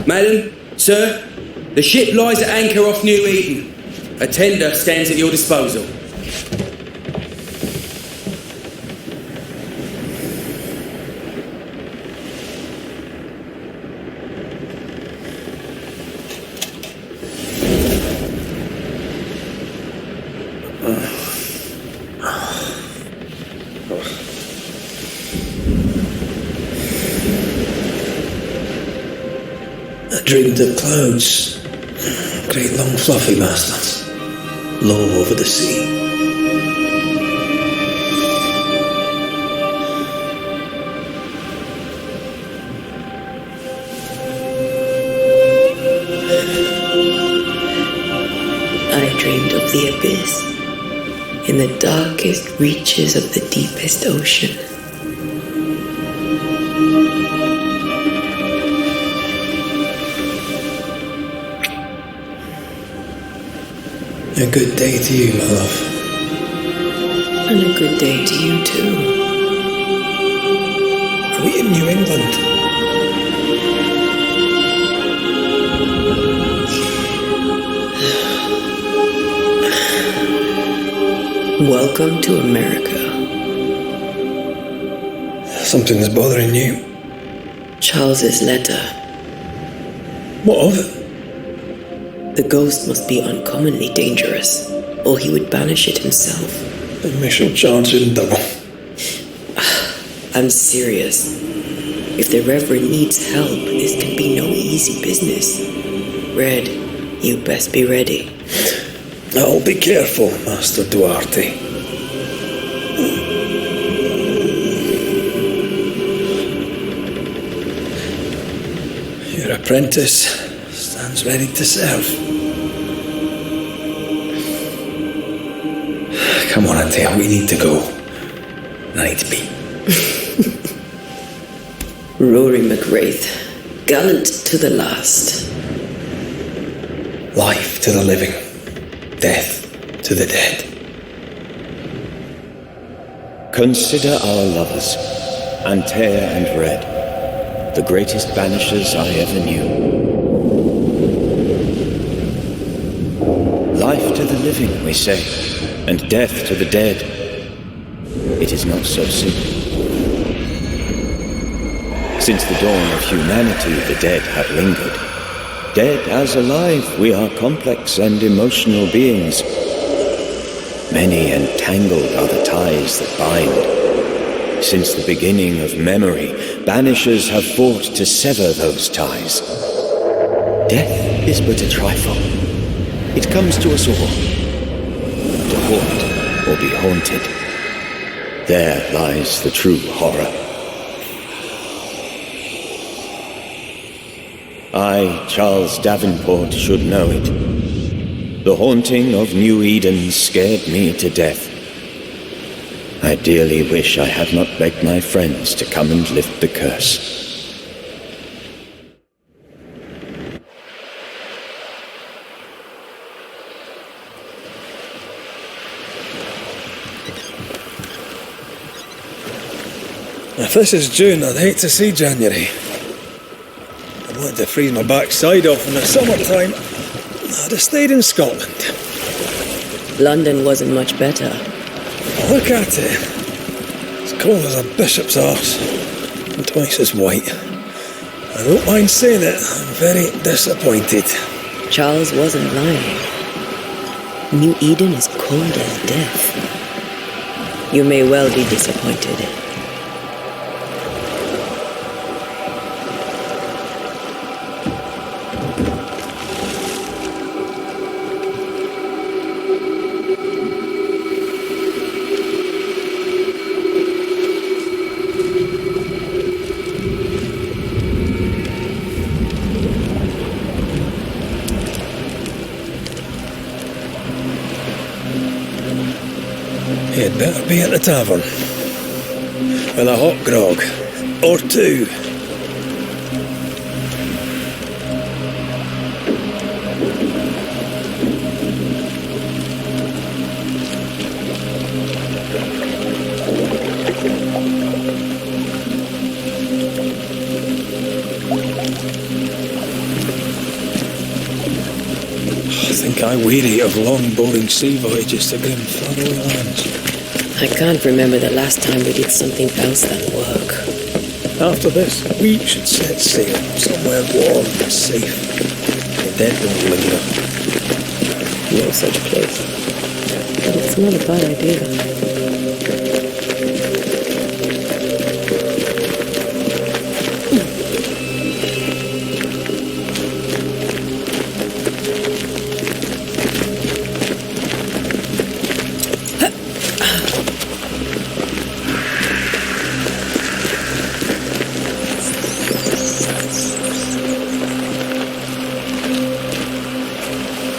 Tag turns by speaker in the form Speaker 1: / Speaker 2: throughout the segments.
Speaker 1: Madam, sir, the ship lies at anchor off New Eden. A tender stands at your disposal.
Speaker 2: I dreamed of clouds, great long fluffy bastards, low over the sea.
Speaker 3: I dreamed of the abyss, in the darkest reaches of the deepest ocean.
Speaker 2: A good day to you, my love.
Speaker 3: And a good day to you too.
Speaker 2: Are we in New England?
Speaker 3: Welcome to America.
Speaker 2: Something's bothering you.
Speaker 3: Charles's letter.
Speaker 2: What of it?
Speaker 3: The ghost must be uncommonly dangerous, or he would banish it himself.
Speaker 2: Then we shall charge him double.
Speaker 3: I'm serious. If the Reverend needs help, this can be no easy business. Red, you best be ready.
Speaker 2: I'll be careful, Master Duarte. Your apprentice stands ready to serve. Come on, Atea, we need to go. Night be.
Speaker 3: Rory McWraith, gallant to the last.
Speaker 2: Life to the living, death to the dead.
Speaker 4: Consider our lovers, Antea and Red, the greatest banishers I ever knew. Life to the living, we say, and death to the dead. It is not so simple. Since the dawn of humanity, the dead have lingered. Dead as alive, we are complex and emotional beings. Many and tangled are the ties that bind. Since the beginning of memory, banishers have fought to sever those ties. Death is but a trifle. It comes to us all. To haunt or be haunted. There lies the true horror. I, Charles Davenport, should know it. The haunting of New Eden scared me to death. I dearly wish I had not begged my friends to come and lift the curse.
Speaker 2: If this is June, I'd hate to see January. I wanted to freeze my backside off in the summertime. I'd have stayed in Scotland.
Speaker 3: London wasn't much better.
Speaker 2: Look at it. As cold as a bishop's arse. And twice as white. I don't mind saying it, I'm very disappointed.
Speaker 3: Charles wasn't lying. New Eden is cold as death. You may well be disappointed.
Speaker 2: You'd better be at the tavern. With a hot grog. Or two. I weary of long, boring sea voyages to grim faraway lands.
Speaker 3: I can't remember the last time we did something else than work.
Speaker 2: After this, we should set sail somewhere warm and safe. The dead won't linger.
Speaker 3: No such place. But it's not a bad idea.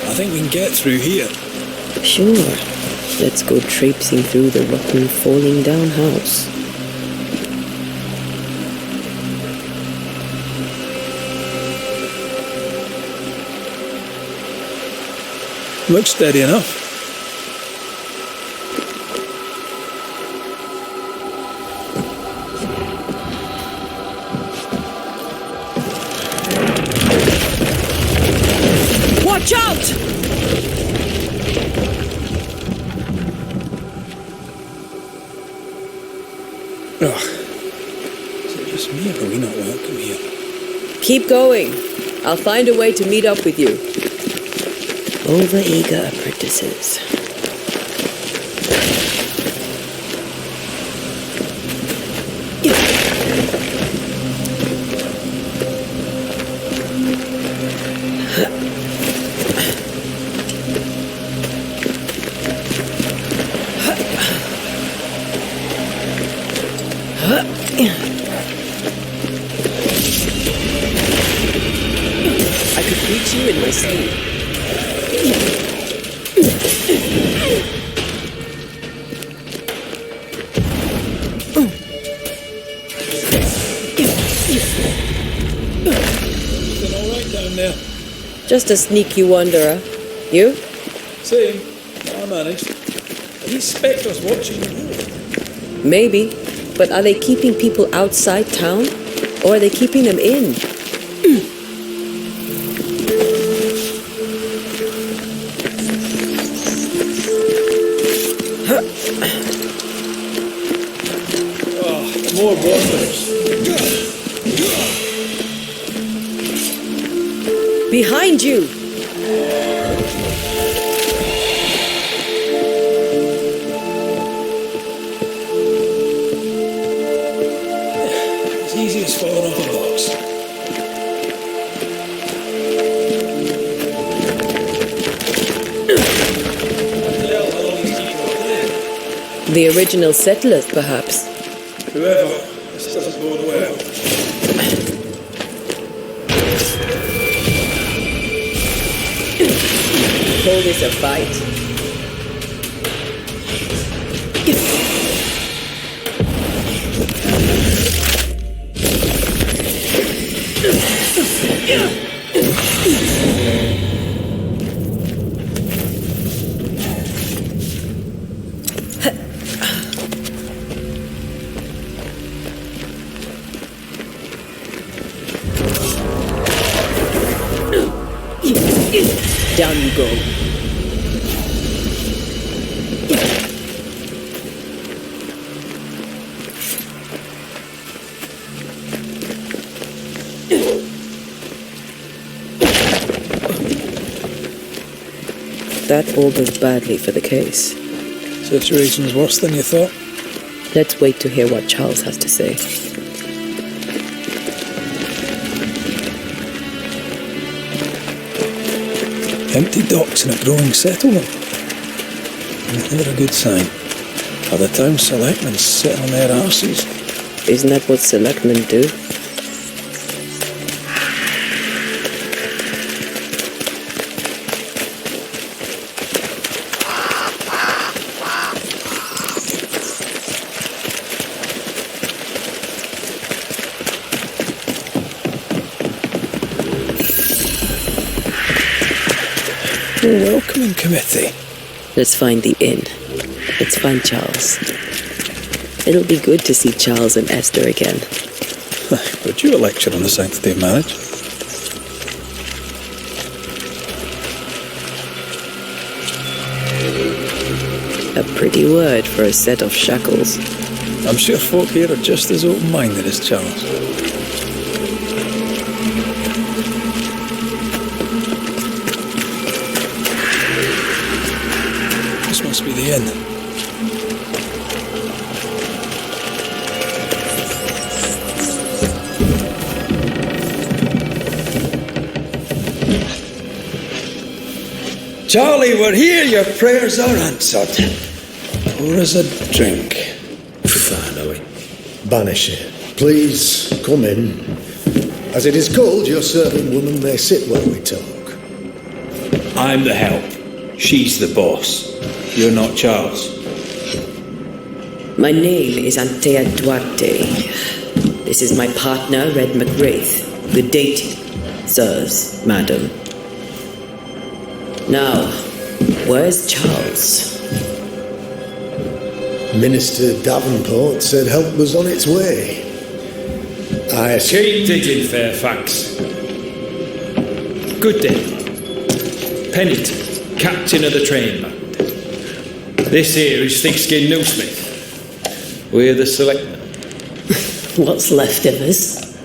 Speaker 2: I think we can get through here.
Speaker 3: Sure. Let's go traipsing through the rotten, falling down house.
Speaker 2: Looks steady enough.
Speaker 3: Watch out!
Speaker 2: Oh, is it just me or are we not welcome here?
Speaker 3: Keep going. I'll find a way to meet up with you. Over-eager apprentices. I could reach you in my sleep.
Speaker 2: Everything all right down there?
Speaker 3: Just a sneaky wanderer. You?
Speaker 2: Same. I managed. Are these spectres watching you?
Speaker 3: Maybe. But are they keeping people outside town? Or are they keeping them in?
Speaker 2: Oh, more wanderers.
Speaker 3: Behind you!
Speaker 2: As easy as falling off a box.
Speaker 3: The original settlers, perhaps.
Speaker 2: Whoever, this doesn't bode well.
Speaker 3: Call this a fight? Down you go. That augurs badly for the case.
Speaker 2: Situation's worse than you thought.
Speaker 3: Let's wait to hear what Charles has to say.
Speaker 2: Empty docks in a growing settlement. Never a good sign. Are the town selectmen sitting on their arses?
Speaker 3: Isn't that what selectmen do?
Speaker 2: Welcoming committee.
Speaker 3: Let's find the inn. Let's find Charles. It'll be good to see Charles and Esther again.
Speaker 2: Would you a lecture on the sanctity of marriage?
Speaker 3: A pretty word for a set of shackles.
Speaker 2: I'm sure folk here are just as open-minded as Charles. This must be the inn. Charlie, we're here. Your prayers are answered. Pour us a drink.
Speaker 1: Finally.
Speaker 5: Banisher, please come in. As it is cold, your servant woman may sit while we talk.
Speaker 6: I'm the help. She's the boss. You're not Charles.
Speaker 3: My name is Antea Duarte. This is my partner, Red McWraith. Good day to you, sirs, madam. Now, where's Charles?
Speaker 5: Minister Davenport said help was on its way.
Speaker 6: Keep digging, Fairfax. Good day. Pennington, captain of the train band. This here is Thick-Skinned Newsmith. We're the selectmen.
Speaker 3: What's left of us?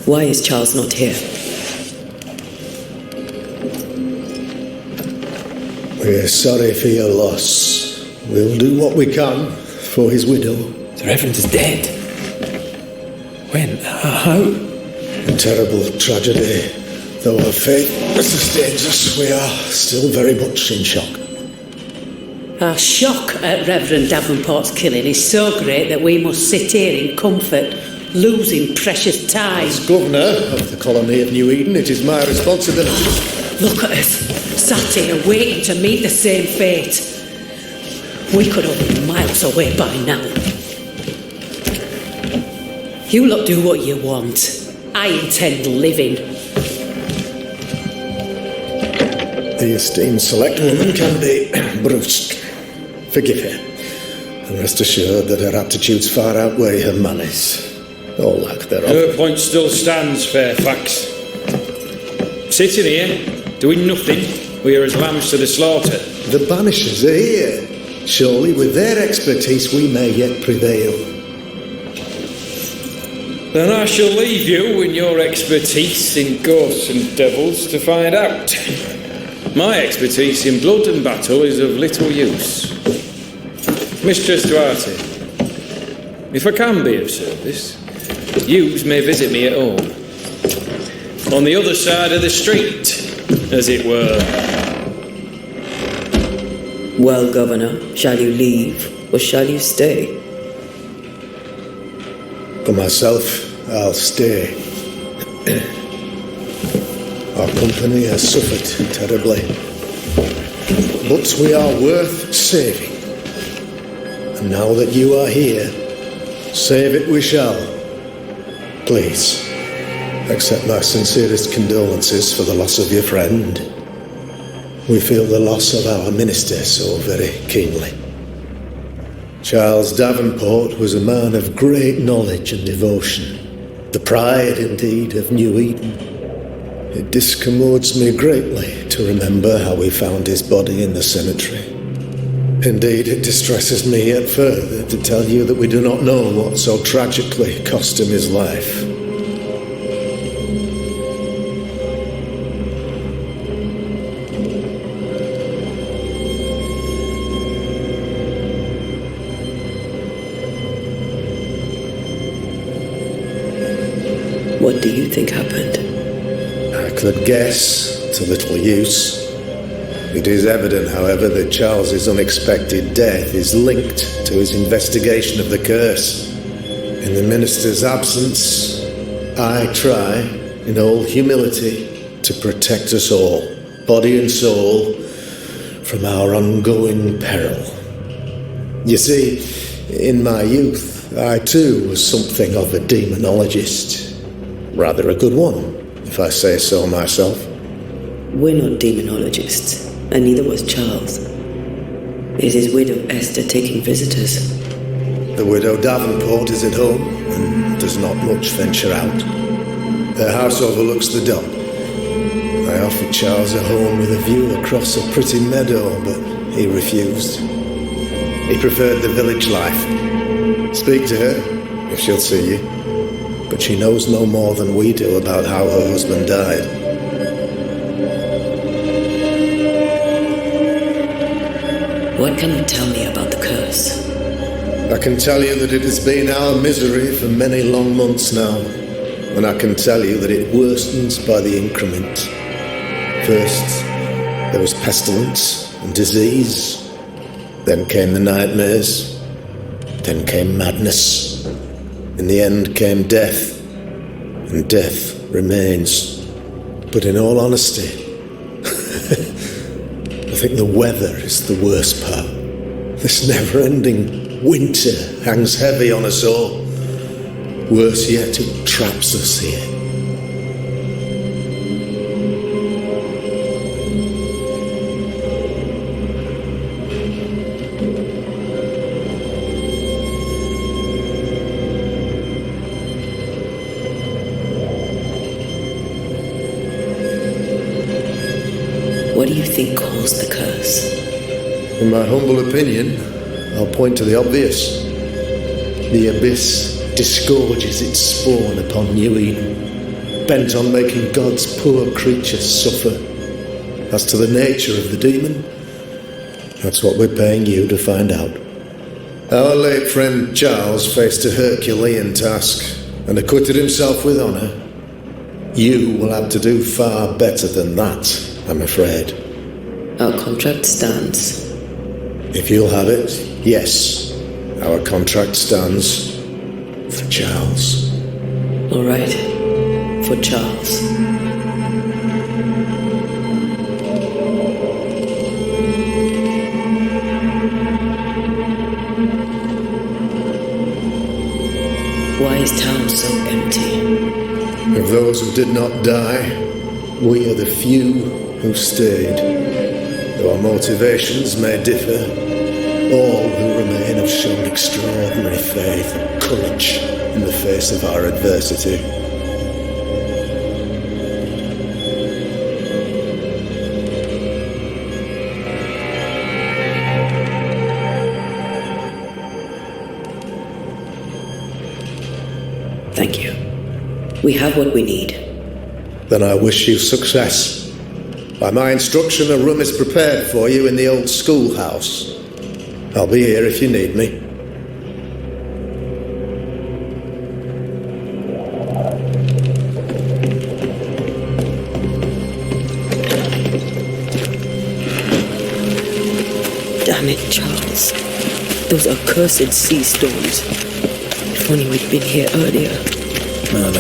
Speaker 3: Why is Charles not here?
Speaker 5: We're sorry for your loss. We'll do what we can for his widow.
Speaker 2: The Reverend is dead. When? How?
Speaker 5: A terrible tragedy. Though our faith sustains us, we are still very much in shock.
Speaker 7: Our shock at Reverend Davenport's killing is so great that we must sit here in comfort, losing precious time.
Speaker 5: As governor of the colony of New Eden, it is my responsibility.
Speaker 7: Look at us, sat here waiting to meet the same fate. We could have been miles away by now. You lot do what you want. I intend living.
Speaker 5: The esteemed select woman can be brusque. Forgive her. And rest assured that her aptitudes far outweigh her manners. Or lack thereof.
Speaker 6: Her point still stands, Fairfax. Sitting here, doing nothing, we are as lambs to the slaughter.
Speaker 5: The Banishers are here. Surely with their expertise we may yet prevail.
Speaker 6: Then I shall leave you in your expertise in ghosts and devils to find out. My expertise in blood and battle is of little use. Mistress Duarte, if I can be of service, yous may visit me at home. On the other side of the street, as it were.
Speaker 3: Well, Governor, shall you leave or shall you stay?
Speaker 5: For myself, I'll stay. Our company has suffered terribly. But we are worth saving. And now that you are here, save it we shall. Please, accept my sincerest condolences for the loss of your friend. We feel the loss of our minister so very keenly. Charles Davenport was a man of great knowledge and devotion, the pride, indeed, of New Eden. It discommodes me greatly to remember how we found his body in the cemetery. Indeed, it distresses me yet further to tell you that we do not know what so tragically cost him his life.
Speaker 3: What do you think happened?
Speaker 5: I could guess, to little use. It is evident, however, that Charles's unexpected death is linked to his investigation of the curse. In the minister's absence, I try, in all humility, to protect us all, body and soul, from our ongoing peril. You see, in my youth, I too was something of a demonologist. Rather a good one, if I say so myself.
Speaker 3: We're not demonologists, and neither was Charles. Is his widow Esther taking visitors?
Speaker 5: The widow Davenport is at home and does not much venture out. Their house overlooks the dock. I offered Charles a home with a view across a pretty meadow, but he refused. He preferred the village life. Speak to her, if she'll see you. But she knows no more than we do about how her husband died.
Speaker 3: What can you tell me about the curse?
Speaker 5: I can tell you that it has been our misery for many long months now. And I can tell you that it worstens by the increment. First, there was pestilence and disease. Then came the nightmares. Then came madness. In the end came death. And death remains. But in all honesty, I think the weather is the worst part. This never-ending winter hangs heavy on us all. Worse yet, it traps us here.
Speaker 3: What do you think caused the curse?
Speaker 5: In my humble opinion, I'll point to the obvious. The abyss disgorges its spawn upon New Eden, bent on making God's poor creatures suffer. As to the nature of the demon, that's what we're paying you to find out. Our late friend Charles faced a Herculean task and acquitted himself with honour. You will have to do far better than that, I'm afraid.
Speaker 3: Our contract stands.
Speaker 5: If you'll have it, yes, our contract stands for Charles.
Speaker 3: All right, for Charles. Why is town so empty?
Speaker 5: Of those who did not die, we are the few who stayed. Though our motivations may differ, all who remain have shown extraordinary faith and courage in the face of our adversity.
Speaker 3: Thank you. We have what we need.
Speaker 5: Then I wish you success. By my instruction, a room is prepared for you in the old schoolhouse. I'll be here if you need me.
Speaker 3: Damn it, Charles. Those accursed sea storms. If only we'd been here earlier.
Speaker 2: No.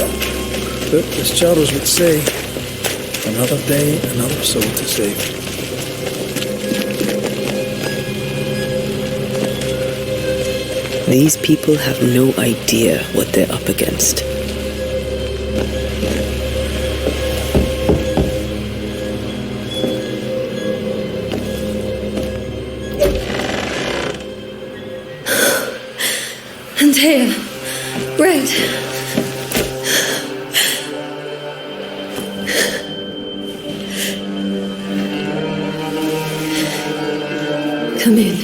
Speaker 2: But as Charles would say, another day, another soul to save.
Speaker 3: These people have no idea what they're up against.
Speaker 8: Antea, Red. Come in.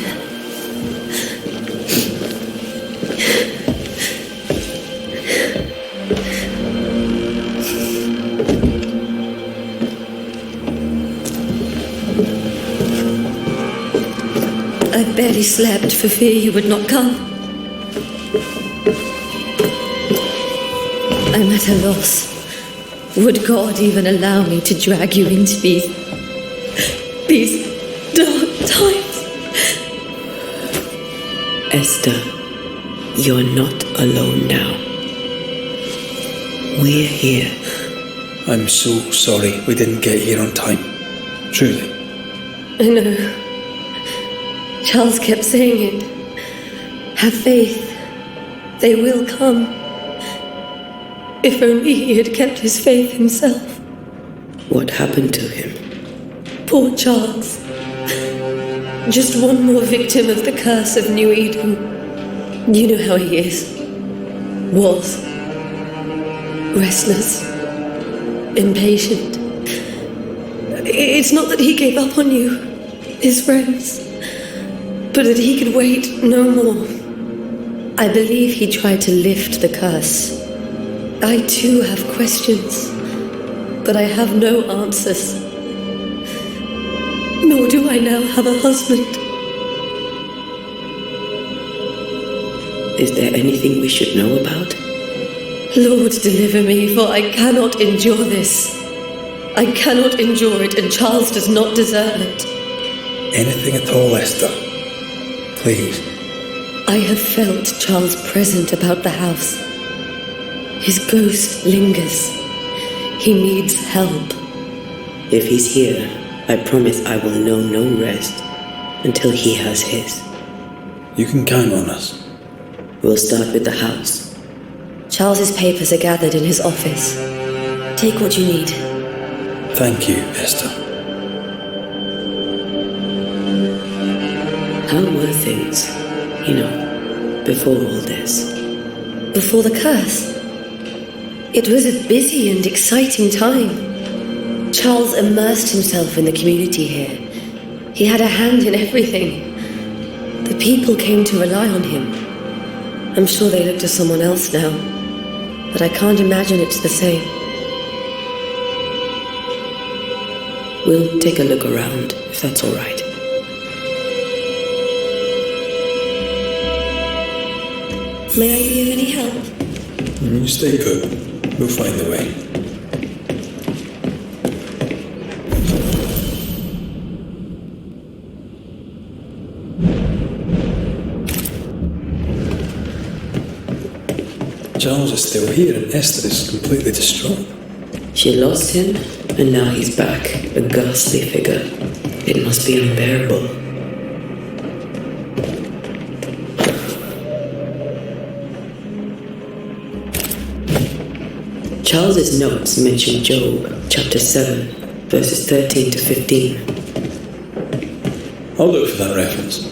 Speaker 8: I barely slept for fear you would not come. I'm at a loss. Would God even allow me to drag you into these dark times?
Speaker 3: Esther, you're not alone now. We're here.
Speaker 2: I'm so sorry we didn't get here on time. Truly.
Speaker 8: I know. Charles kept saying it. Have faith. They will come. If only he had kept his faith himself.
Speaker 3: What happened to him?
Speaker 8: Poor Charles. Just one more victim of the curse of New Eden. You know how he is. Was. Restless. Impatient. It's not that he gave up on you, his friends. but that he could wait no more. I believe he tried to lift the curse. I too have questions, but I have no answers. Nor do I now have a husband.
Speaker 3: Is there anything we should know about?
Speaker 8: Lord, deliver me, for I cannot endure this. I cannot endure it, and Charles does not deserve it.
Speaker 2: Anything at all, Esther. Please.
Speaker 8: I have felt Charles present about the house. His ghost lingers. He needs help.
Speaker 3: If he's here, I promise I will know no rest until he has his.
Speaker 2: You can count on us.
Speaker 3: We'll start with the house.
Speaker 8: Charles's papers are gathered in his office. Take what you need.
Speaker 2: Thank you, Esther.
Speaker 3: How were things, before all this?
Speaker 8: Before the curse? It was a busy and exciting time. Charles immersed himself in the community here. He had a hand in everything. The people came to rely on him. I'm sure they look to someone else now, but I can't imagine it's the same.
Speaker 3: We'll take a look around, if that's all right.
Speaker 8: May I be of any help?
Speaker 2: You stay put. We'll find a way. Charles is still here and Esther is completely distraught.
Speaker 3: She lost him, and now he's back, a ghastly figure. It must be unbearable. Charles's notes mention Job, chapter 7, verses 13 to 15.
Speaker 2: I'll look for that reference.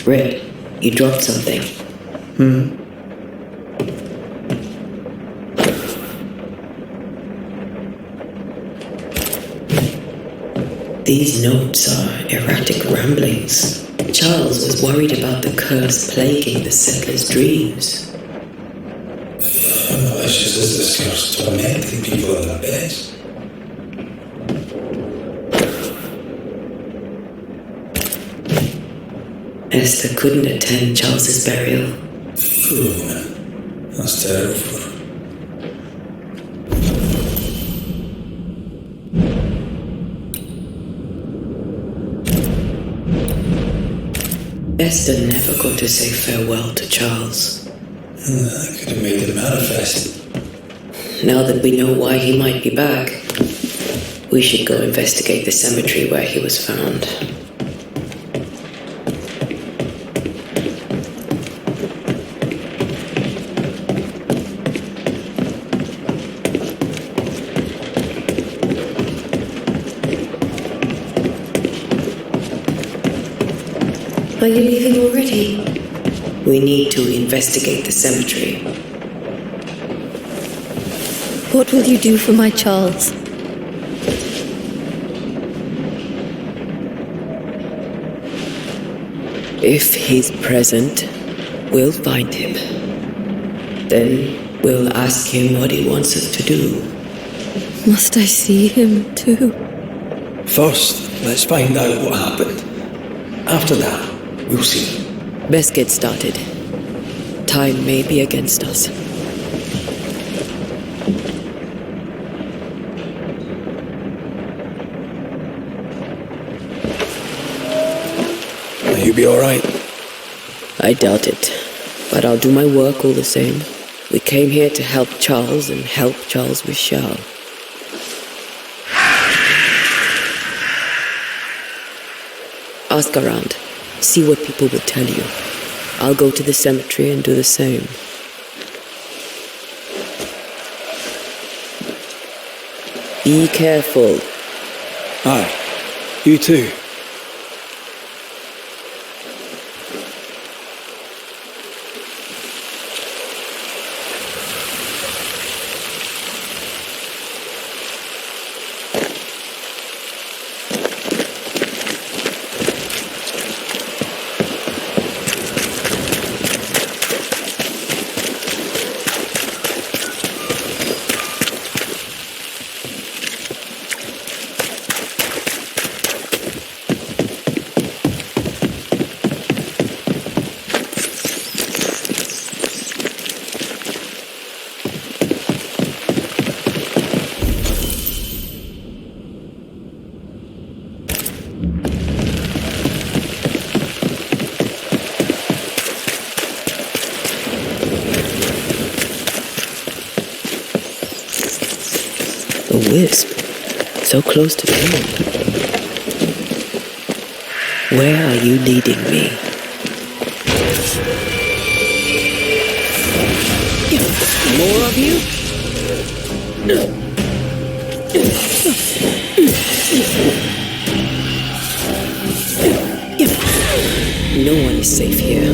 Speaker 3: Red, you dropped something. These notes are erratic ramblings. Charles was worried about the curse plaguing the settlers' dreams.
Speaker 2: How malicious is this curse, tormenting people in their beds?
Speaker 3: Esther couldn't attend Charles's burial.
Speaker 2: Poor woman. That's terrible for her.
Speaker 3: Esther never got to say farewell to Charles.
Speaker 2: That could have made him manifest.
Speaker 3: Now that we know why he might be back, we should go investigate the cemetery where he was found.
Speaker 8: Are you leaving already?
Speaker 3: We need to investigate the cemetery.
Speaker 8: What will you do for my Charles?
Speaker 3: If he's present, we'll find him. Then we'll ask him what he wants us to do.
Speaker 8: Must I see him too?
Speaker 2: First, let's find out what happened. After that, we'll see.
Speaker 3: Best get started. Time may be against us.
Speaker 2: Will you be alright?
Speaker 3: I doubt it, but I'll do my work all the same. We came here to help Charles, and help Charles we shall. Ask around. See what people will tell you. I'll go to the cemetery and do the same. Be careful.
Speaker 2: Aye. You too.
Speaker 3: A wisp, so close to dawn. Where are you leading me? More of you? No one is safe here.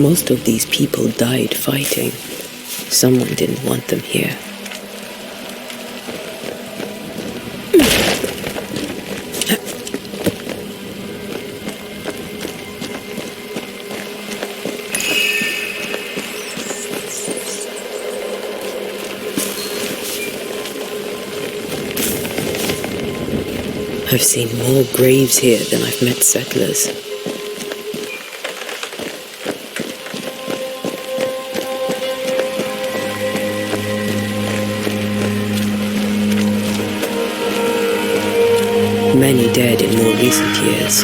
Speaker 3: Most of these people died fighting. Someone didn't want them here. I've seen more graves here than I've met settlers. Many dead in more recent years.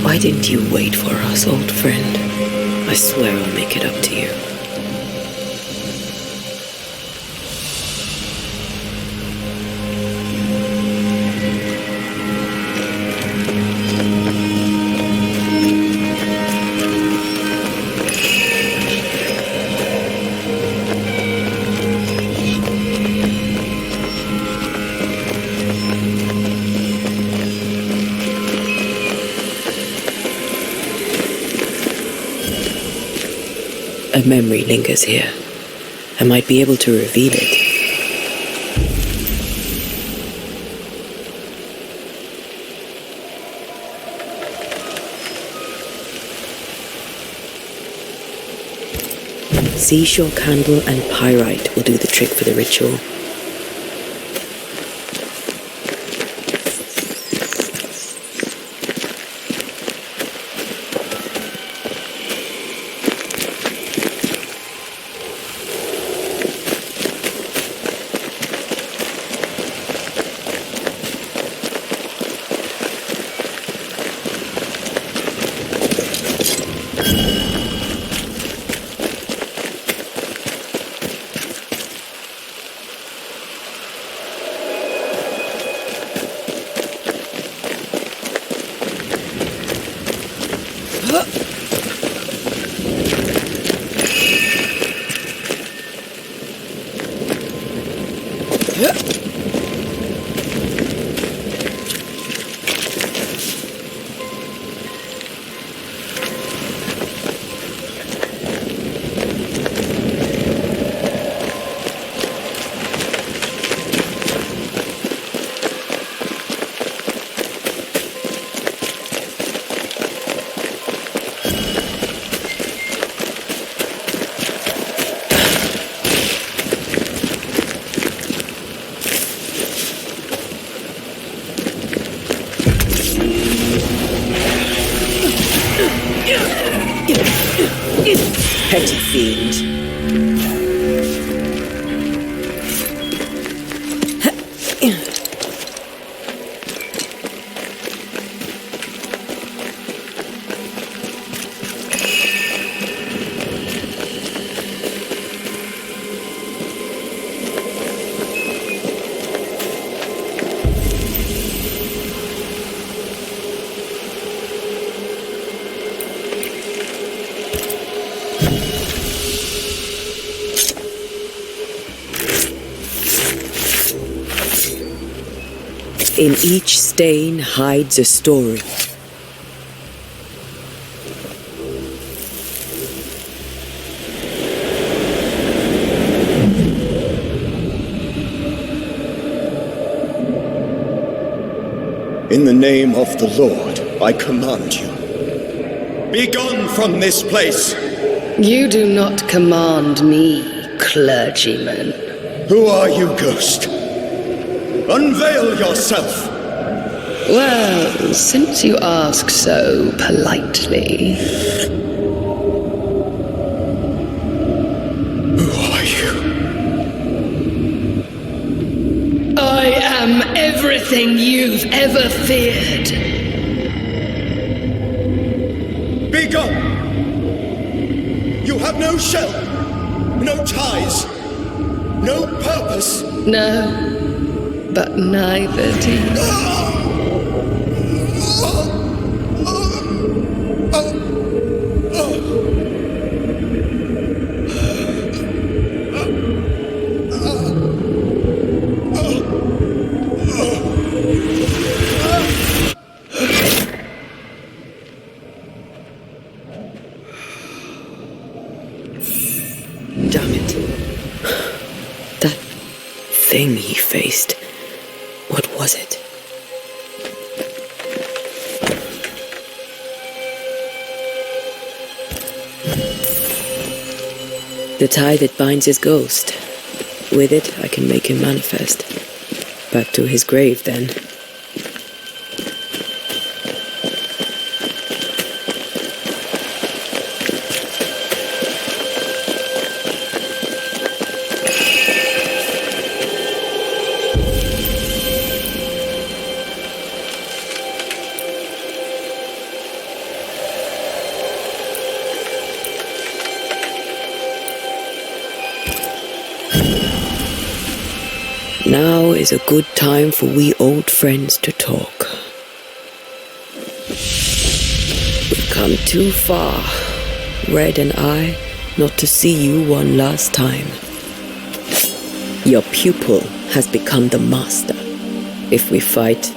Speaker 3: Why didn't you wait for us, old friend? I swear I'll make it up to you. A memory lingers here. I might be able to reveal it. Seashore candle and pyrite will do the trick for the ritual. Petty fiend. In each stain hides a story.
Speaker 4: In the name of the Lord, I command you. Be gone from this place!
Speaker 9: You do not command me, clergyman.
Speaker 4: Who are you, ghost? Unveil yourself!
Speaker 9: Well, since you ask so politely.
Speaker 4: Who are you?
Speaker 9: I am am everything you've ever feared.
Speaker 10: Be gone! You have no shell, no ties, no purpose.
Speaker 9: No, but neither do you.
Speaker 3: Damn it. That thing he faced. What was it? The tie that binds his ghost. With it, I can make him manifest. Back to his grave, then. Now is a good time for we old friends to talk. We've come too far, Red and I, not to see you one last time. Your pupil has become the master. If we fight,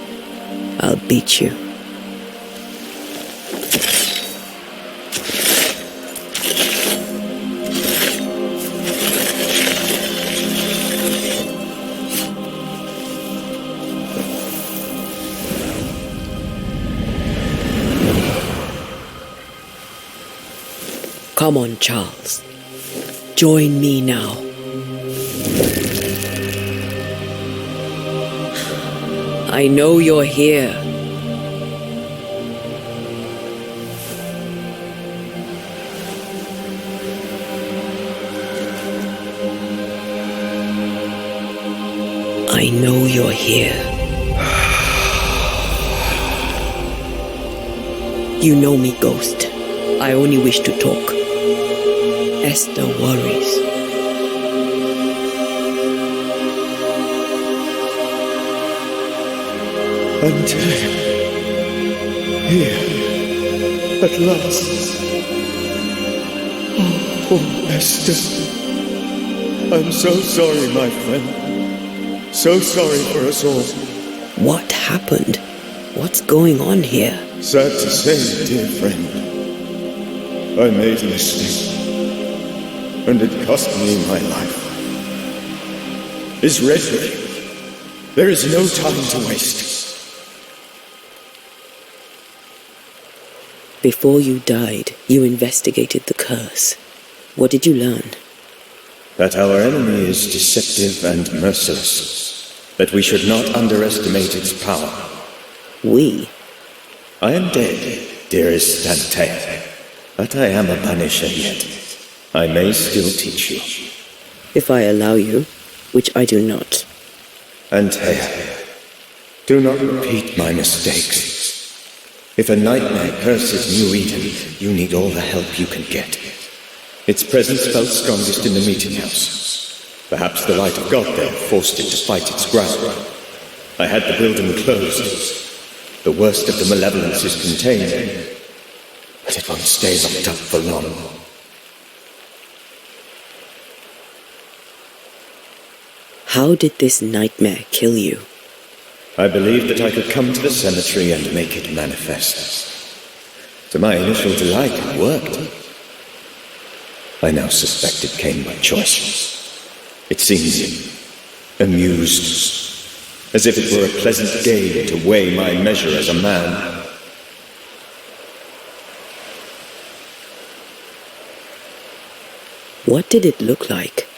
Speaker 3: I'll beat you. Come on, Charles. Join me now. I know you're here. I know you're here. You know me, Ghost. I only wish to talk. Esther worries.
Speaker 10: Until here, at last. Oh, Esther. I'm so sorry, my friend. So sorry for us all.
Speaker 3: What happened? What's going on here?
Speaker 10: Sad to say, dear friend. I made a mistake. And it cost me my life. Is Red ready? There is no time to waste.
Speaker 3: Before you died, you investigated the curse. What did you learn?
Speaker 4: That our enemy is deceptive and merciless. That we should not underestimate its power.
Speaker 3: We?
Speaker 4: I am dead, dearest Antea. But I am a banisher yet. I may still teach you.
Speaker 3: If I allow you, which I do not.
Speaker 4: Antea, do not repeat my mistakes. If a nightmare curses New Eden, you need all the help you can get. Its presence felt strongest in the meeting house. Perhaps the light of God there forced it to fight its ground. I had the building closed. The worst of the malevolence is contained. But it won't stay locked up for long.
Speaker 3: How did this nightmare kill you?
Speaker 4: I believed that I could come to the cemetery and make it manifest. To my initial delight, it worked. I now suspect it came by choice. It seemed amused, as if it were a pleasant game to weigh my measure as a man.
Speaker 3: What did it look like?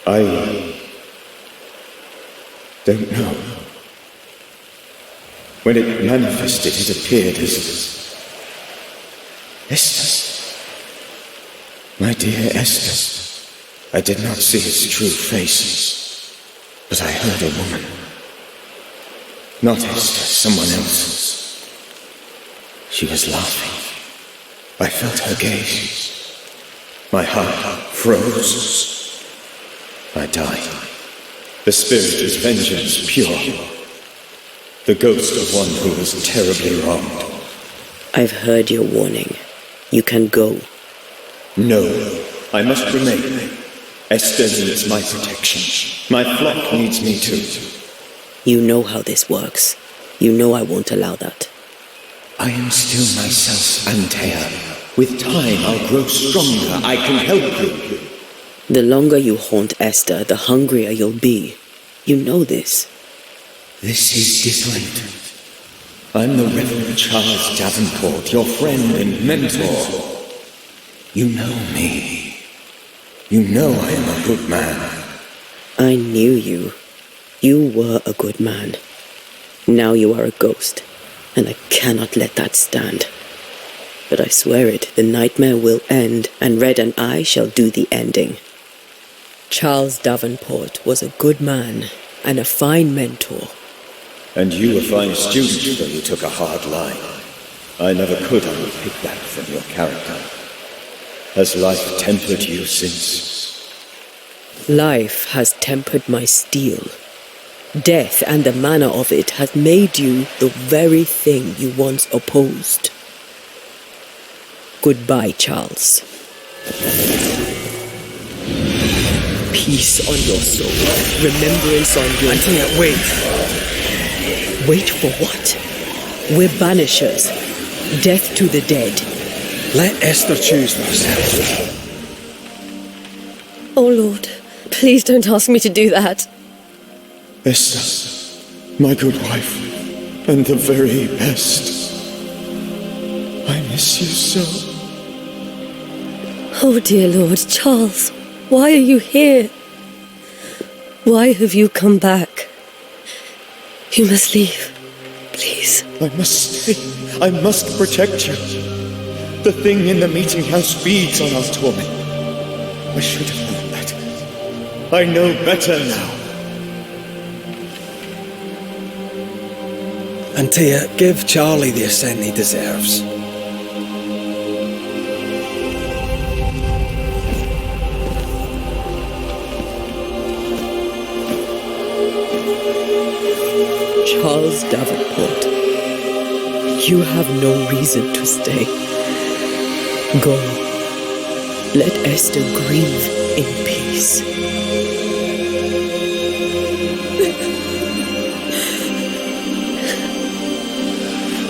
Speaker 4: I don't know. When it manifested, it appeared as Esther. My dear Esther. I did not see its true face, but I heard a woman. Not Esther, someone else. She was laughing. I felt her gaze. My heart froze. I died. The spirit is vengeance pure. The ghost of one who was terribly wronged.
Speaker 3: I've heard your warning. You can go.
Speaker 4: No, I must remain. Esther needs my protection. My flock needs me too.
Speaker 3: You know how this works. You know I won't allow that.
Speaker 4: I am still myself, Antea. With time, I'll grow stronger. I can help you.
Speaker 3: The longer you haunt Esther, the hungrier you'll be. You know this.
Speaker 4: This is different. I'm the Reverend Charles Davenport, your friend and mentor. You know me. You know I am a good man.
Speaker 3: I knew you. You were a good man. Now you are a ghost, and I cannot let that stand. But I swear it, the nightmare will end, and Red and I shall do the ending. Charles Davenport was a good man and a fine mentor.
Speaker 4: And you a fine student, though you took a hard line. I never could unpick that from your character. Has life tempered you since?
Speaker 3: Life has tempered my steel. Death and the manner of it has made you the very thing you once opposed. Goodbye, Charles. Peace on your soul. Remembrance on your...
Speaker 2: Antea, wait.
Speaker 3: Wait for what? We're banishers. Death to the dead.
Speaker 2: Let Esther choose for herself.
Speaker 8: Oh Lord, please don't ask me to do that.
Speaker 10: Esther, my good wife, and the very best. I miss you so.
Speaker 8: Oh dear Lord, Charles, why are you here? Why have you come back? You must leave, please.
Speaker 10: I must stay. I must protect you. The thing in the meeting house feeds on our torment. I should have known better. I know better now.
Speaker 2: Antea, give Charlie the ascent he deserves.
Speaker 3: Charles Davenport, you have no reason to stay. Go. Let Esther grieve in peace.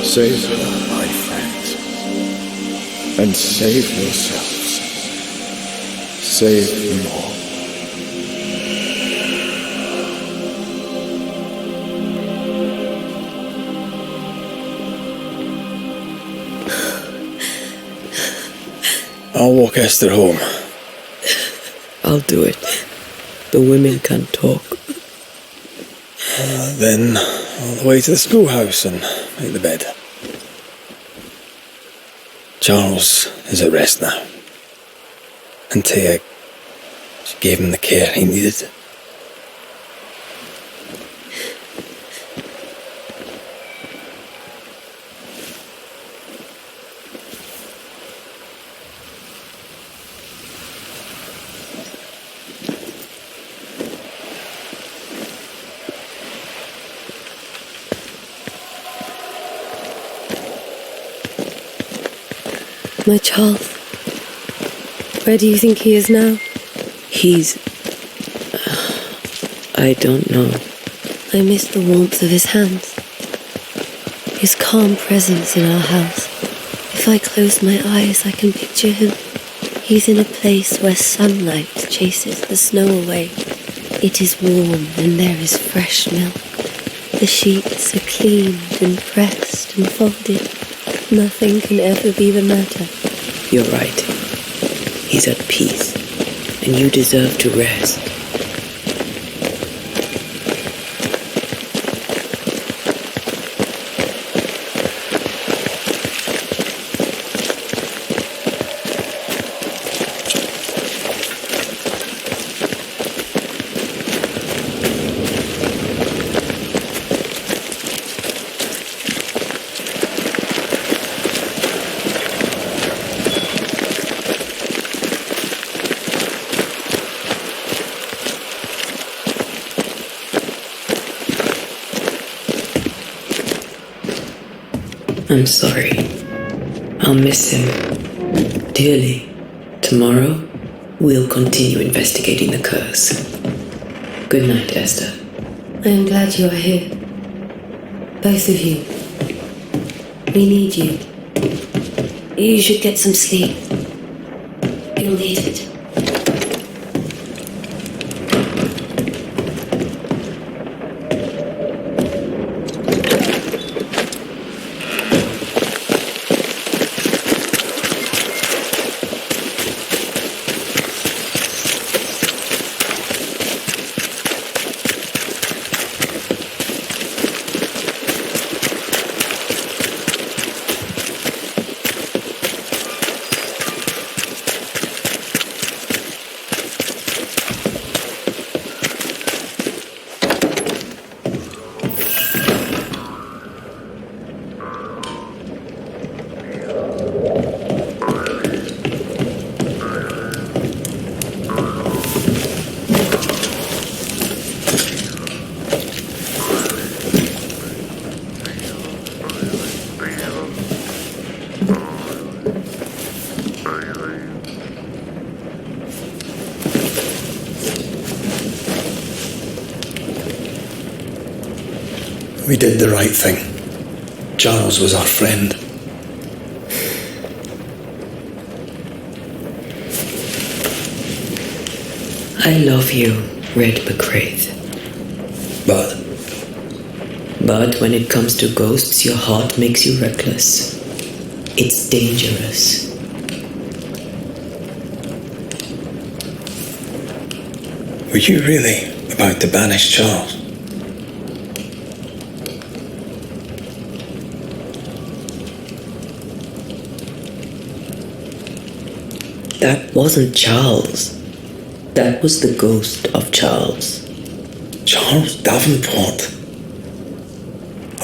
Speaker 10: Save her, my friends. And save yourselves. Save them all.
Speaker 2: I'll walk Esther home.
Speaker 3: I'll do it. The women can talk.
Speaker 2: Then all the way to the schoolhouse and make the bed. Charles is at rest now. Antea, she gave him the care he needed.
Speaker 8: My Charles, where do you think he is now?
Speaker 3: He's... I don't know.
Speaker 8: I miss the warmth of his hands, his calm presence in our house. If I close my eyes, I can picture him. He's in a place where sunlight chases the snow away. It is warm and there is fresh milk. The sheets are cleaned and pressed and folded. Nothing can ever be the matter.
Speaker 3: You're right. He's at peace, and you deserve to rest. I'm sorry. I'll miss him dearly. Tomorrow, we'll continue investigating the curse. Good night, Esther.
Speaker 8: I am glad you are here. Both of you. We need you. You should get some sleep. You'll need it.
Speaker 2: We did the right thing. Charles was our friend.
Speaker 3: I love you, Red McCraith. But when it comes to ghosts, your heart makes you reckless. It's dangerous.
Speaker 2: Were you really about to banish Charles?
Speaker 3: That wasn't Charles. That was the ghost of Charles.
Speaker 2: Charles Davenport.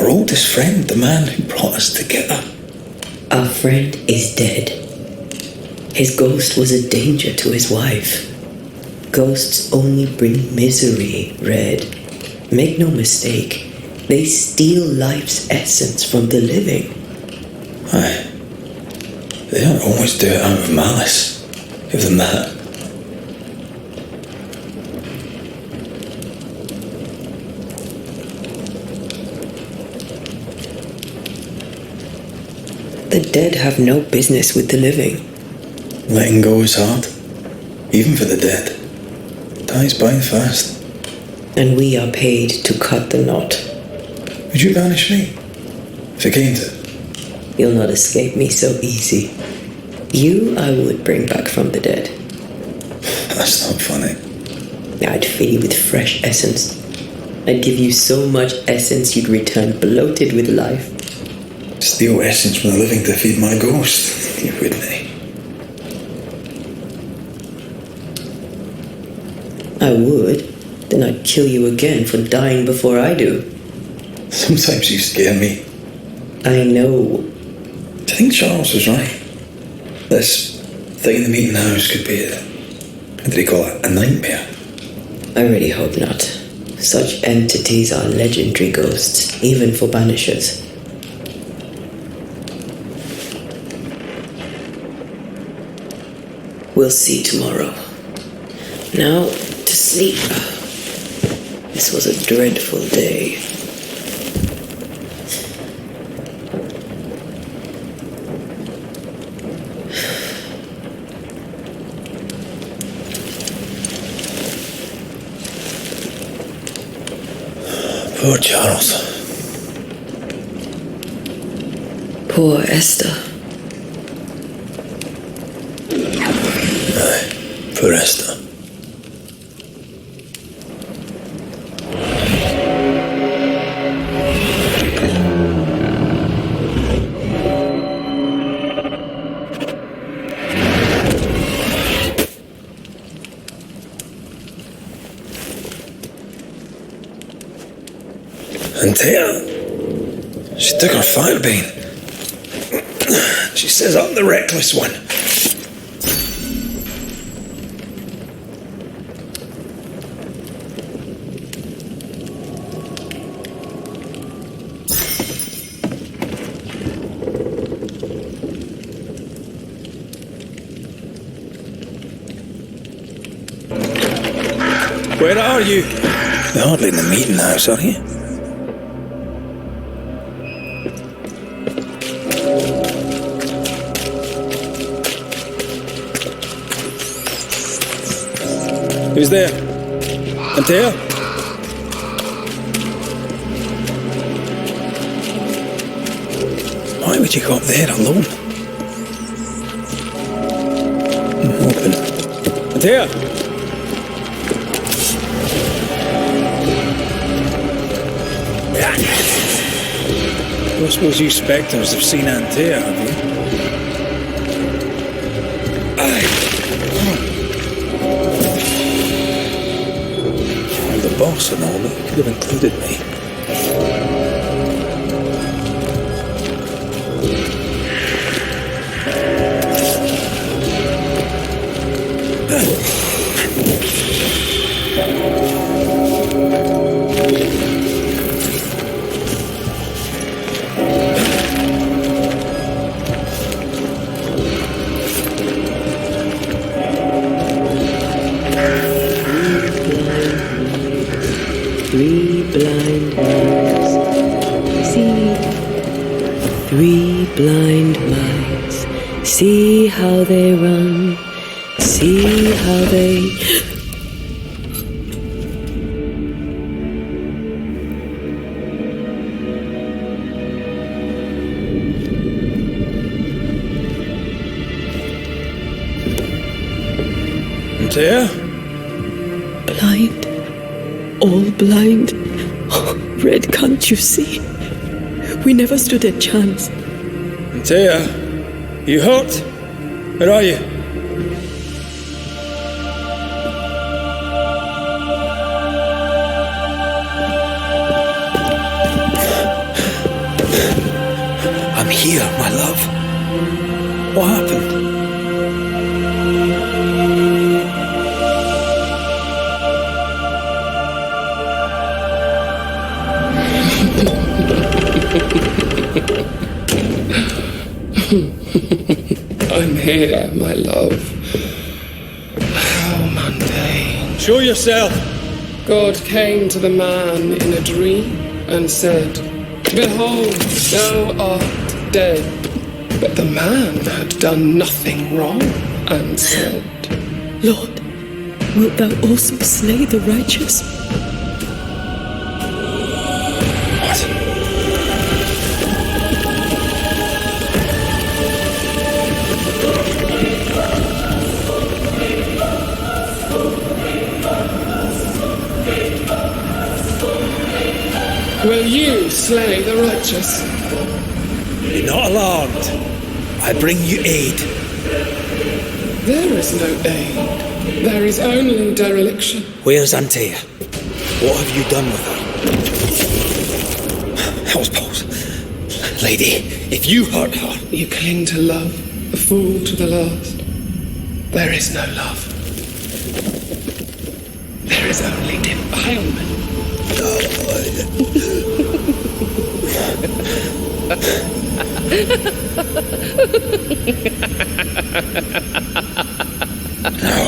Speaker 2: Our oldest friend, the man who brought us together.
Speaker 3: Our friend is dead. His ghost was a danger to his wife. Ghosts only bring misery, Red. Make no mistake, they steal life's essence from the living.
Speaker 2: Aye. They don't always do it out of malice. Give them that.
Speaker 3: The dead have no business with the living.
Speaker 2: Letting go is hard, even for the dead. Dies by fast.
Speaker 3: And we are paid to cut the knot.
Speaker 2: Would you banish me? If it came to it?
Speaker 3: You'll not escape me so easy. You I would bring back from the dead.
Speaker 2: That's not funny.
Speaker 3: I'd fill you with fresh essence. I'd give you so much essence you'd return bloated with life.
Speaker 2: Steal essence from the living to feed my ghost. You wouldn't, eh?
Speaker 3: I would. Then I'd kill you again for dying before I do.
Speaker 2: Sometimes you scare me.
Speaker 3: I know.
Speaker 2: Do you think Charles was right? This thing in the meeting house could be what did he call it? A nightmare?
Speaker 3: I really hope not. Such entities are legendary ghosts, even for banishers. We'll see tomorrow. Now, to sleep. This was a dreadful day.
Speaker 2: Poor Charles.
Speaker 3: Poor Esther.
Speaker 2: Aye, poor Esther. And Tia, she took her firebane. She says I'm the reckless one. Where are you? You're hardly in the meeting house, are you? Who's there? Antea? Why would you go up there alone? Open. Antea? I don't suppose you spectres have seen Antea, have you? I'm the boss and all, but you could have included me.
Speaker 3: Three blind mice. See. 3 blind mice. See how they run. See how they...
Speaker 2: Antea?
Speaker 3: Blind. All blind. Oh, Red, can't you see? We never stood a chance.
Speaker 2: Antea? You hurt? Where are you? I'm here, my love. What happened?
Speaker 9: I'm here, my love. How mundane.
Speaker 2: Show yourself!
Speaker 9: God came to the man in a dream and said, "Behold, thou art dead." But the man had done nothing wrong and said,
Speaker 3: Lord, wilt thou also slay the righteous?
Speaker 2: What?
Speaker 9: Will you slay the righteous?
Speaker 2: Be not alarmed. I bring you aid.
Speaker 9: There is no aid. There is only dereliction.
Speaker 2: Where's Antea? What have you done with her? Hell's balls. Lady, if you hurt her...
Speaker 9: You cling to love, a fool to the last. There is no love. There is only defilement.
Speaker 2: No.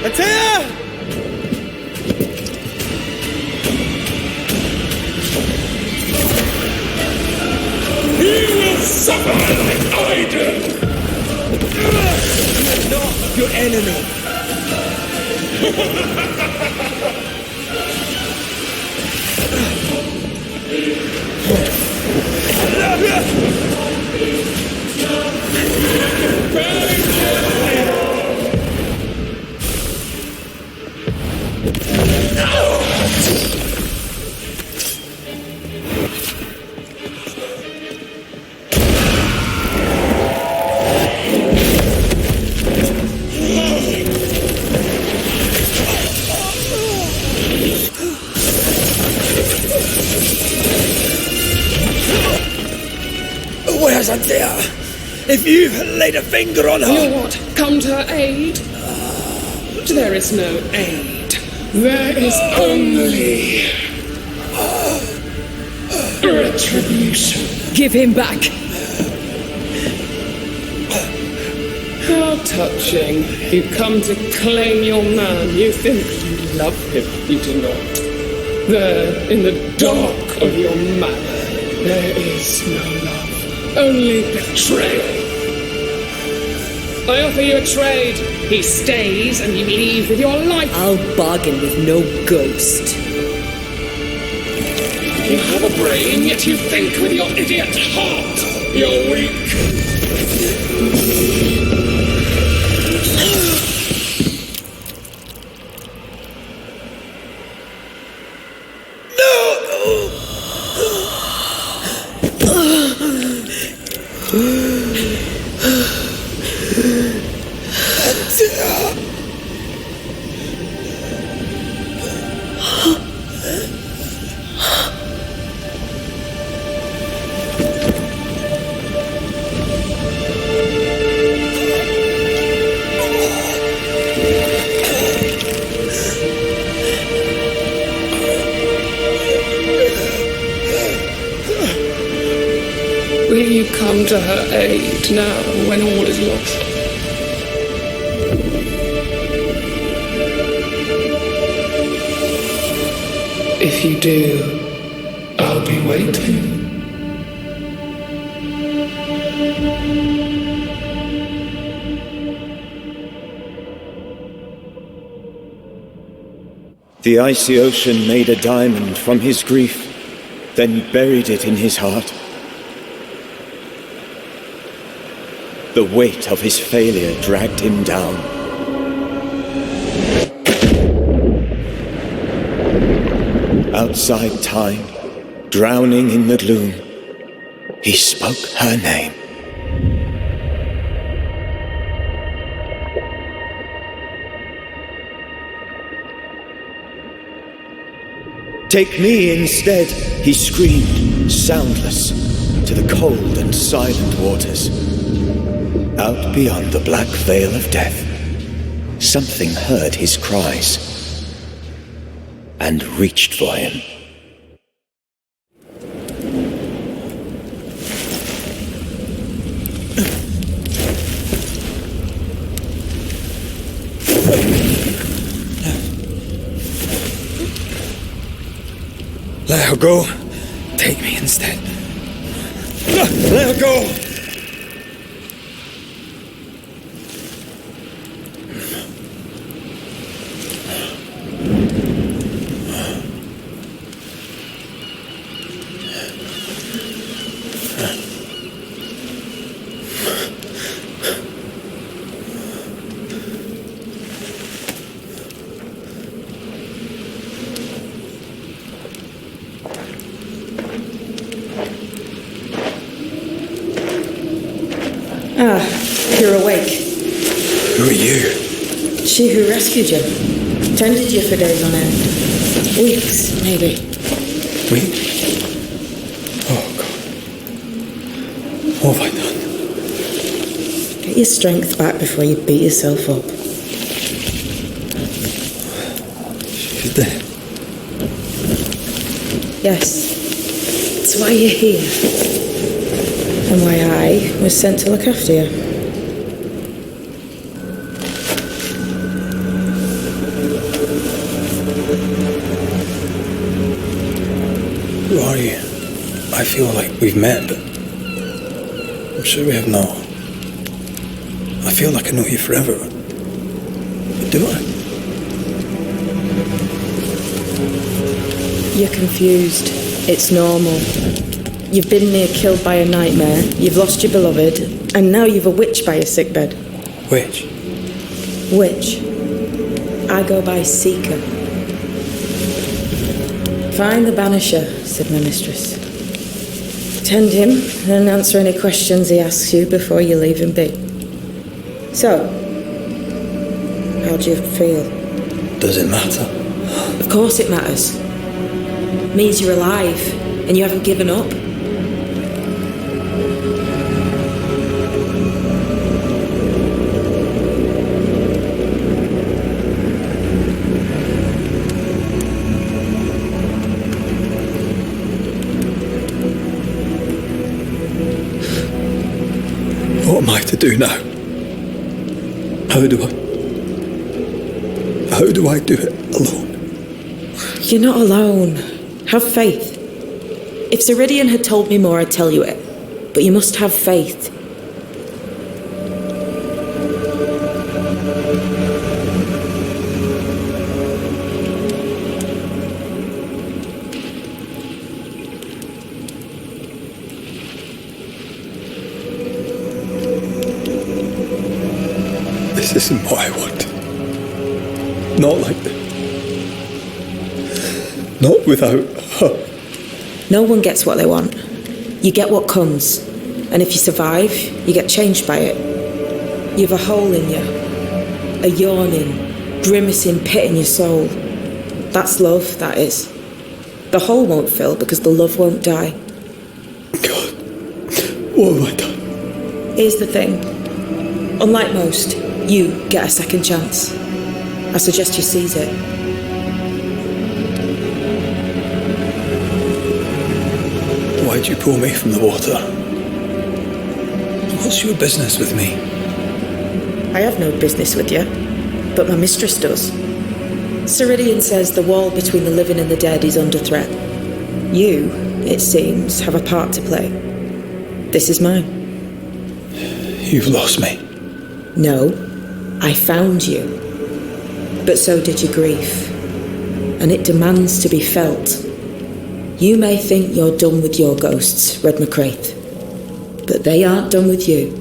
Speaker 2: Antea!
Speaker 10: Suffer like I did!
Speaker 2: Not your enemy. Where's Antea? If you've laid a finger on her...
Speaker 9: You what? Come to her aid? There is no aid. There is only retribution.
Speaker 3: Give him back!
Speaker 9: How touching. You come to claim your man. You think you love him. You do not. There, in the dark of your manor, there is no love. Only betrayal. I offer you a trade. He stays and you leave with your life.
Speaker 3: I'll bargain with no ghost.
Speaker 9: You have a brain, yet you think with your idiot heart. You're weak. Will you come to her aid now when all is lost? If you do, I'll be waiting.
Speaker 4: The icy ocean made a diamond from his grief, then buried it in his heart. The weight of his failure dragged him down. Outside time, drowning in the gloom, he spoke her name. Take me instead, he screamed, soundless, to the cold and silent waters. Out beyond the black veil of death, something heard his cries and reached for him.
Speaker 2: Let her go. Take me instead. Let her go.
Speaker 11: You're awake.
Speaker 2: Who are you?
Speaker 11: She who rescued you. Tended you for days on end. Weeks, maybe.
Speaker 2: Weeks? Oh, God. What have I done?
Speaker 11: Get your strength back before you beat yourself up.
Speaker 2: She's dead.
Speaker 11: Yes. That's why you're here. And why I was sent to look after you.
Speaker 2: Who are you? I feel like we've met, but I'm sure we have not. I feel like I know you forever, but do I?
Speaker 11: You're confused. It's normal. You've been near killed by a nightmare, you've lost your beloved, and now you've a witch by your sickbed.
Speaker 2: Which?
Speaker 11: Witch. I go by Seeker. Find the Banisher, said my mistress. Tend him, and answer any questions he asks you before you leave him be. So, how do you feel?
Speaker 2: Does it matter?
Speaker 11: Of course it matters. It means you're alive, and you haven't given up.
Speaker 2: What am I to do now? How do I do it alone?
Speaker 11: You're not alone. Have faith. If Ceridian had told me more, I'd tell you it. But you must have faith.
Speaker 2: This isn't what I want. Not like this. Not without her.
Speaker 11: No one gets what they want. You get what comes. And if you survive, you get changed by it. You've a hole in you. A yawning, grimacing pit in your soul. That's love, that is. The hole won't fill because the love won't die.
Speaker 2: God, what have I done?
Speaker 11: Here's the thing. Unlike most, you get a second chance. I suggest you seize it.
Speaker 2: Why'd you pull me from the water? What's your business with me?
Speaker 11: I have no business with you, but my mistress does. Ceridian says the wall between the living and the dead is under threat. You, it seems, have a part to play. This is mine.
Speaker 2: You've lost me.
Speaker 11: No, I found you. But so did your grief. And it demands to be felt. You may think you're done with your ghosts, Red McCraith. But they aren't done with you.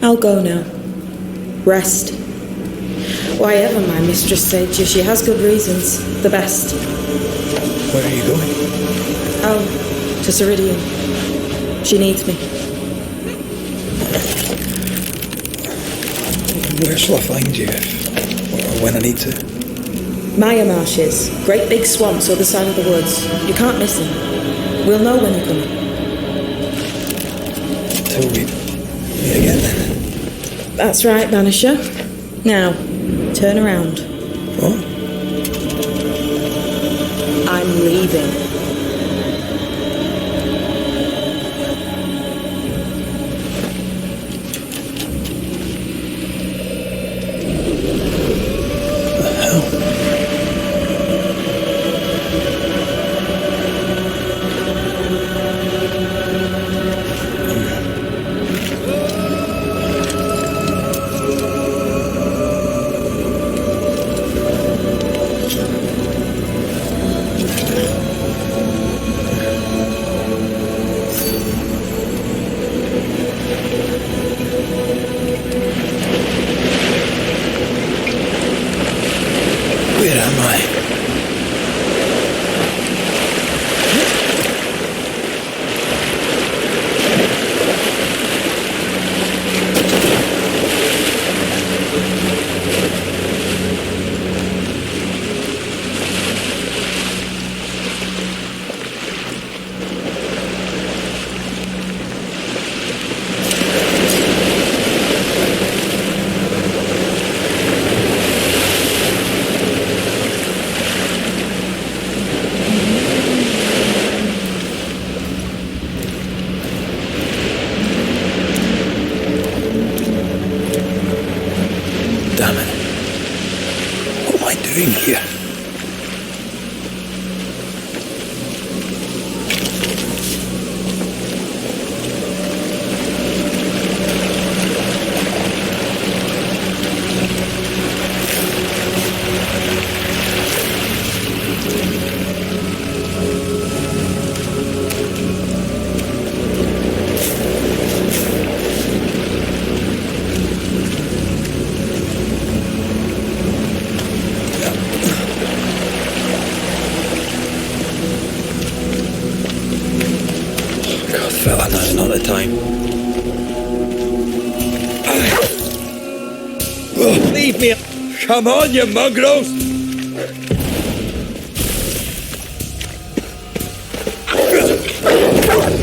Speaker 11: I'll go now. Rest. Why ever my mistress said you, she has good reasons. The best.
Speaker 2: Where are you going?
Speaker 11: Oh, to Ceridian. She needs me.
Speaker 2: Where shall I find you or when I need to?
Speaker 11: Maya Marshes. Great big swamps other side of the woods. You can't miss them. We'll know when you're coming.
Speaker 2: Till we meet again then.
Speaker 11: That's right, Banisher. Now, turn around.
Speaker 2: What?
Speaker 11: I'm leaving.
Speaker 2: Where am I? Damn it. What am I doing here? God, fella, now's not the time. Leave me! Come on, you mongrels!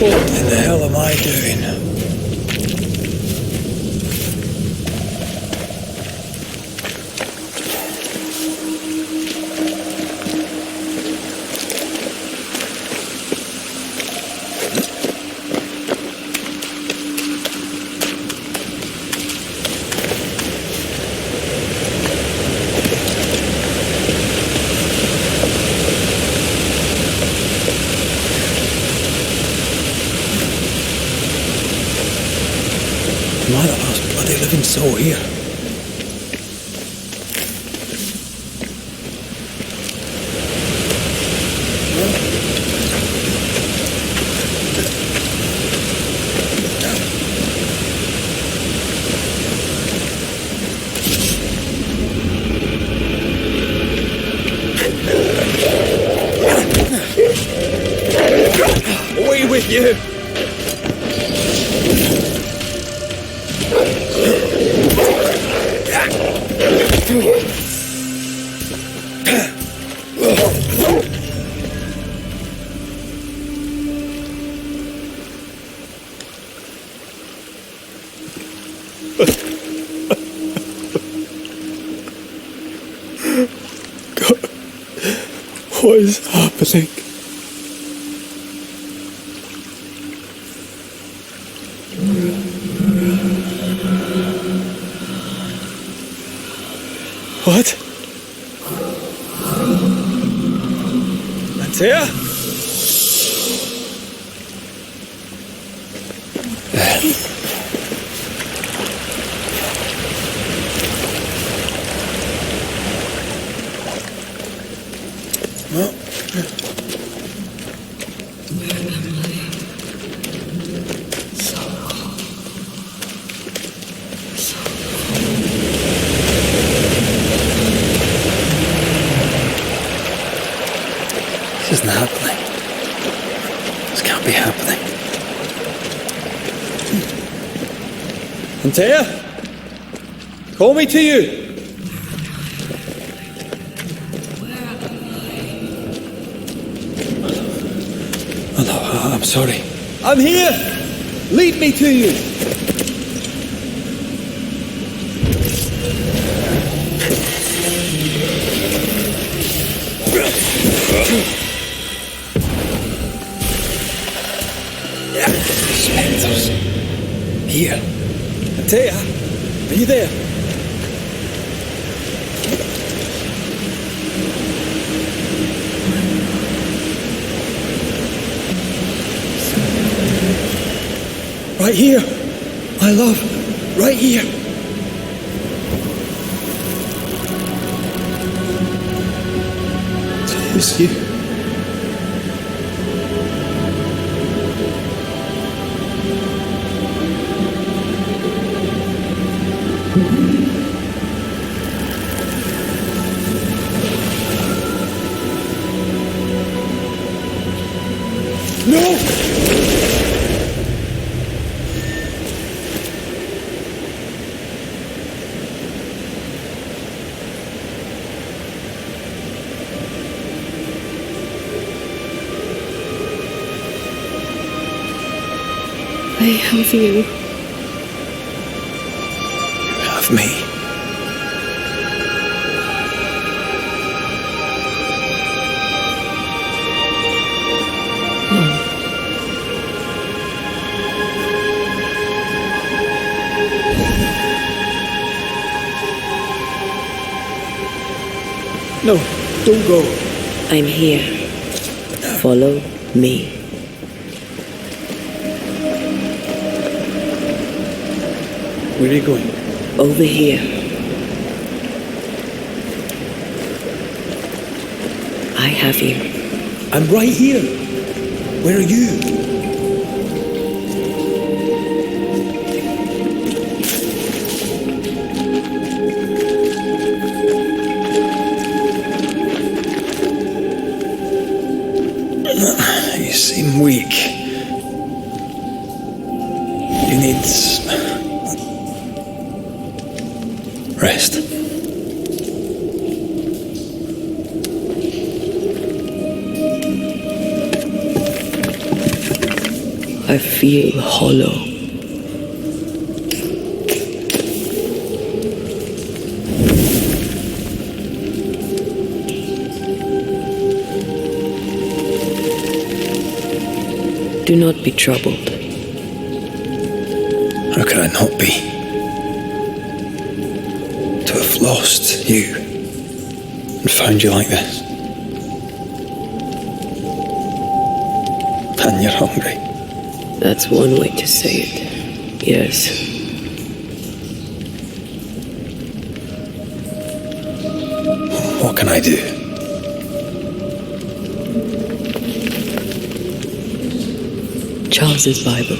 Speaker 2: What in the hell am I doing? Am I the last bloody living soul here?
Speaker 10: Away with you!
Speaker 2: God, what is happening? What? Antea? No. This isn't happening. This can't be happening.
Speaker 10: Antea? Call me to you!
Speaker 2: Oh no, I'm sorry.
Speaker 10: I'm here! Lead me to you!
Speaker 2: Spectres. Here.
Speaker 10: Antea, are you there?
Speaker 2: Right here. My love. Right here. It's you. No!
Speaker 8: I have you.
Speaker 2: You have me. No, don't go.
Speaker 3: I'm here. Follow me.
Speaker 2: Where are you going?
Speaker 3: Over here. I have you.
Speaker 2: I'm right here. Where are you? You seem weak. You need rest.
Speaker 3: I feel hollow. Do not be troubled.
Speaker 2: How could I not be? To have lost you and found you like this. And you're hungry.
Speaker 3: That's one way to say it. Yes.
Speaker 2: What can I do?
Speaker 3: Charles's Bible,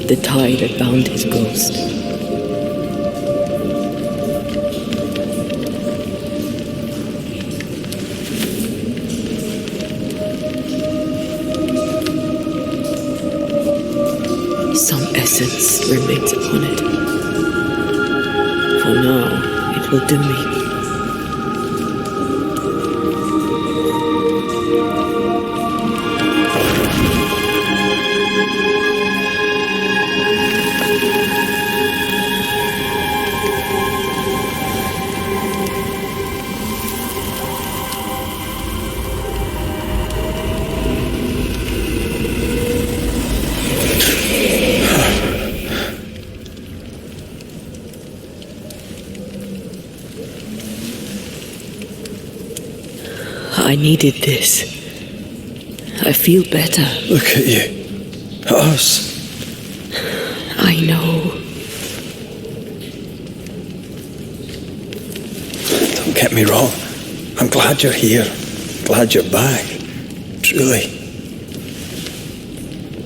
Speaker 3: the tie that bound his ghost. Some essence remains upon it. For now, it will do me. I needed this. I feel better.
Speaker 2: Look at you. At us.
Speaker 3: I know.
Speaker 2: Don't get me wrong. I'm glad you're here. Glad you're back. Truly.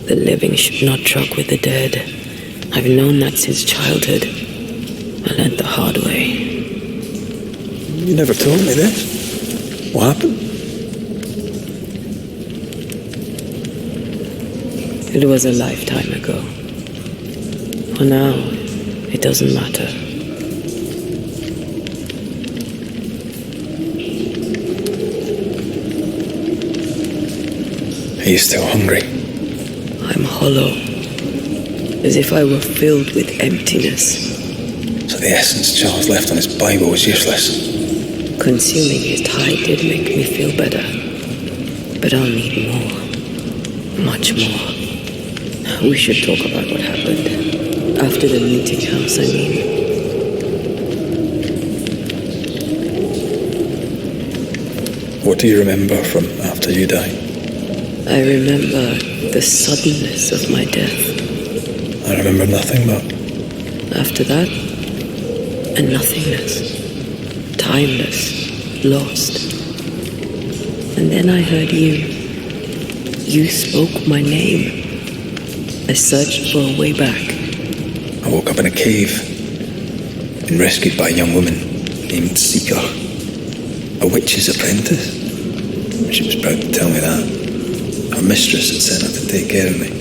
Speaker 3: The living should not truck with the dead. I've known that since childhood. I learned the hard way.
Speaker 2: You never told me this. What happened?
Speaker 3: It was a lifetime ago. For now, it doesn't matter.
Speaker 2: Are you still hungry?
Speaker 3: I'm hollow, as if I were filled with emptiness.
Speaker 2: So the essence Charles left on his Bible was useless.
Speaker 3: Consuming his tie did make me feel better. But I'll need more. Much more. We should talk about what happened. After the meeting house, I mean.
Speaker 2: What do you remember from after you died?
Speaker 3: I remember the suddenness of my death.
Speaker 2: I remember nothing but...
Speaker 3: After that, a nothingness. Timeless. Lost. And then I heard you. You spoke my name. I searched for a way back.
Speaker 2: I woke up in a cave, been rescued by a young woman named Seeker, a witch's apprentice. She was proud to tell me that. Her mistress had sent her to take care of me.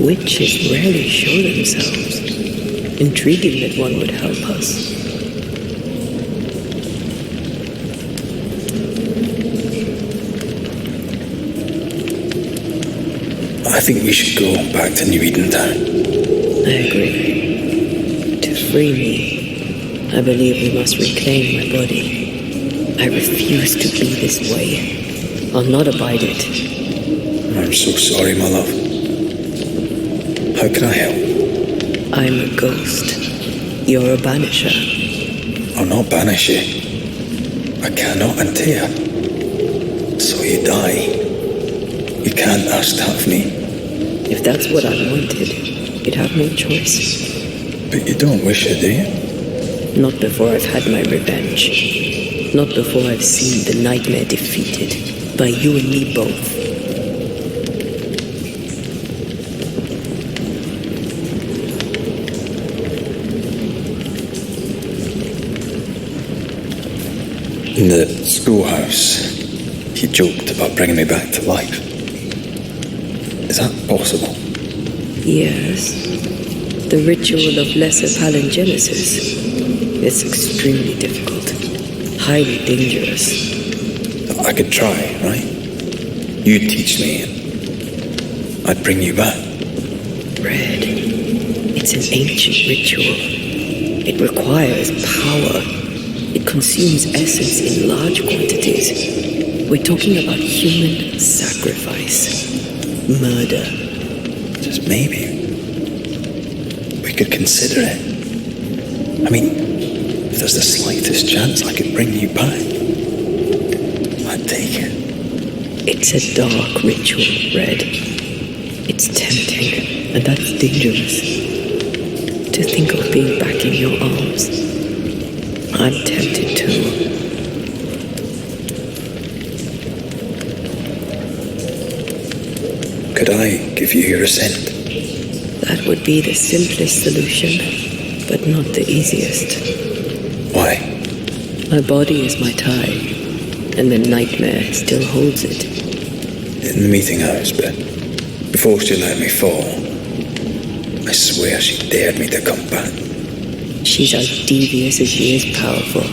Speaker 3: Witches rarely show themselves. Intriguing that one would help us.
Speaker 2: I think we should go back to New Eden Town.
Speaker 3: I agree. To free me, I believe we must reclaim my body. I refuse to be this way. I'll not abide it.
Speaker 2: I'm so sorry, my love. How can I help?
Speaker 3: I'm a ghost. You're a banisher.
Speaker 2: I'll not banish you. I cannot untear. So you die. You can't Asustuf.
Speaker 3: If that's what I wanted, you'd have no choice.
Speaker 2: But you don't wish it, do you?
Speaker 3: Not before I've had my revenge. Not before I've seen the nightmare defeated by you and me both.
Speaker 2: In the schoolhouse, he joked about bringing me back to life. Is that possible?
Speaker 3: Yes. The ritual of lesser palingenesis. It's extremely difficult. Highly dangerous.
Speaker 2: I could try, right? You'd teach me, and I'd bring you back.
Speaker 3: Red. It's an ancient ritual. It requires power. It consumes essence in large quantities. We're talking about human sacrifice. Murder.
Speaker 2: Just maybe. We could consider it. I mean, if there's the slightest chance I could bring you back, I'd take it.
Speaker 3: It's a dark ritual, Red. It's tempting, and that's dangerous. To think of being back in your arms. I'm tempted too.
Speaker 2: Could I give you your assent?
Speaker 3: That would be the simplest solution, but not the easiest.
Speaker 2: Why?
Speaker 3: My body is my tie, and the nightmare still holds it.
Speaker 2: In the meeting house, but before she let me fall, I swear she dared me to come back.
Speaker 3: She's as devious as she is powerful.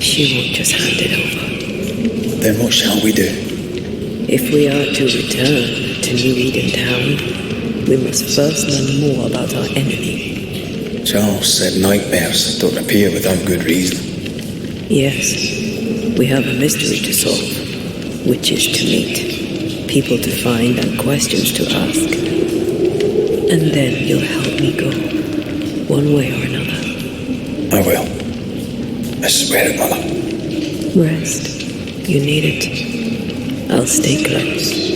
Speaker 3: She won't just hand it over.
Speaker 2: Then what shall we do?
Speaker 3: If we are to return to New Eden Town, we must first learn more about our enemy.
Speaker 2: Charles said nightmares don't appear without good reason.
Speaker 3: Yes, we have a mystery to solve, witches to meet, people to find, and questions to ask. And then you'll help me go, one way or another.
Speaker 2: I will. I swear it, Mother.
Speaker 3: Rest. You need it. I'll stay close.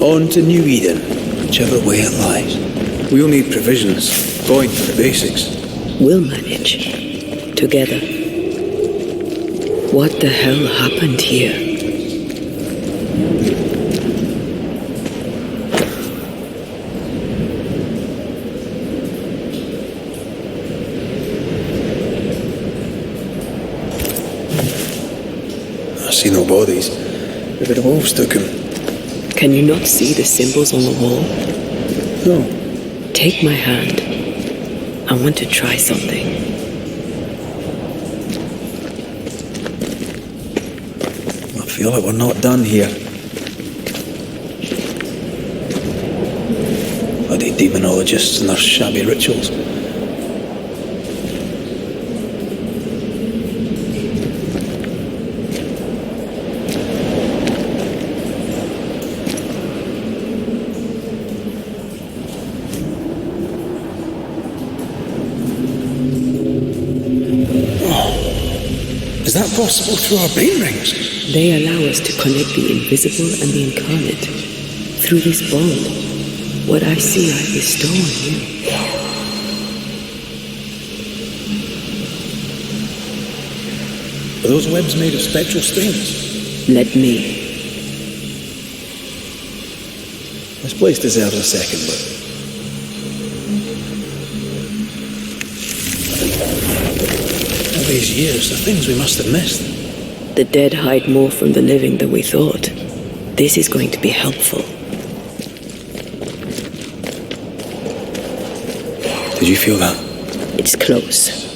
Speaker 2: On to New Eden, whichever way it lies. We'll need provisions, going for the basics.
Speaker 3: We'll manage. Together. What the hell happened here?
Speaker 2: I see no bodies. Maybe the wolves took him.
Speaker 3: Can you not see the symbols on the wall?
Speaker 2: No.
Speaker 3: Take my hand. I want to try something.
Speaker 2: I feel like we're not done here. Bloody demonologists and their shabby rituals. Is that possible through our brain rings?
Speaker 3: They allow us to connect the invisible and the incarnate. Through this bond, what I see I bestow on you.
Speaker 2: Are those webs made of spectral strings?
Speaker 3: Let me.
Speaker 2: This place deserves a second look. All these years, the things we must have missed.
Speaker 3: The dead hide more from the living than we thought. This is going to be helpful.
Speaker 2: Did you feel that?
Speaker 3: It's close.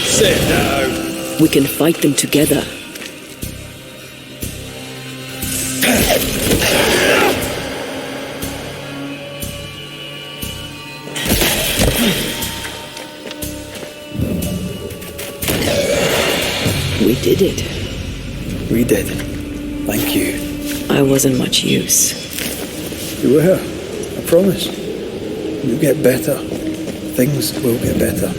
Speaker 6: Sit down.
Speaker 3: We can fight them together. We did it.
Speaker 2: We did. Thank you.
Speaker 3: I wasn't much use.
Speaker 2: You were. I promise. You'll get better. Things will get better.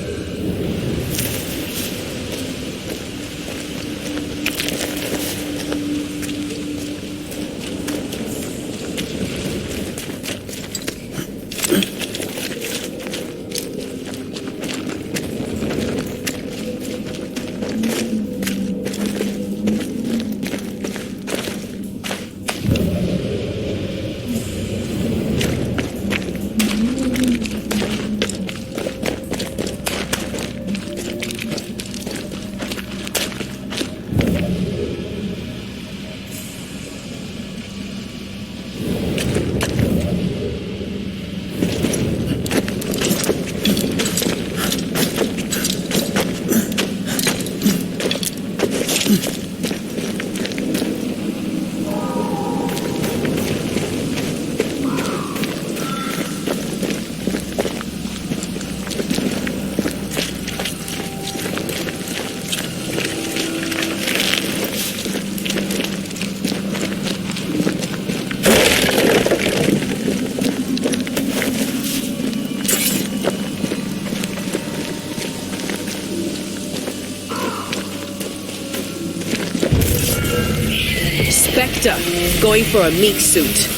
Speaker 3: Spectre, going for a meat suit.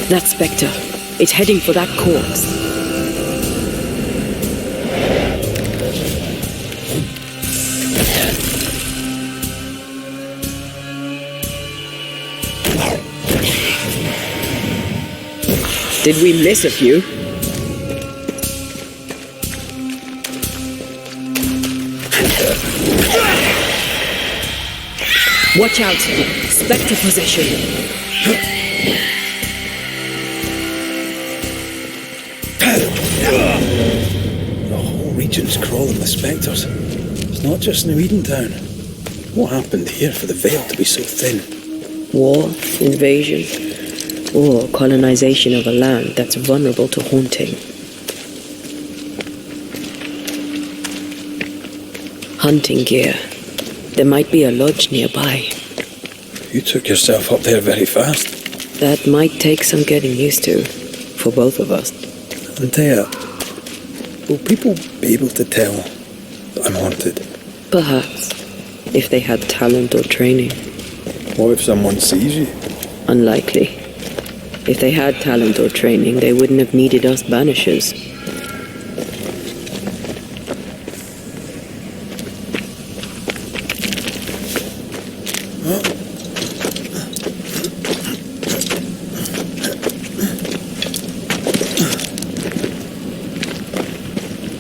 Speaker 3: That Spectre, it's heading for that corpse. Did we miss a few? Watch out! Spectre possession!
Speaker 2: The whole region's crawling with spectres. It's not just Nweden town. What happened here for the veil to be so thin?
Speaker 3: War, invasion, or colonization of a land that's vulnerable to haunting. Hunting gear. There might be a lodge nearby.
Speaker 2: You took yourself up there very fast.
Speaker 3: That might take some getting used to, for both of us.
Speaker 2: Antea, will people be able to tell that I'm haunted?
Speaker 3: Perhaps, if they had talent or training.
Speaker 2: What if someone sees you?
Speaker 3: Unlikely. If they had talent or training, they wouldn't have needed us banishers.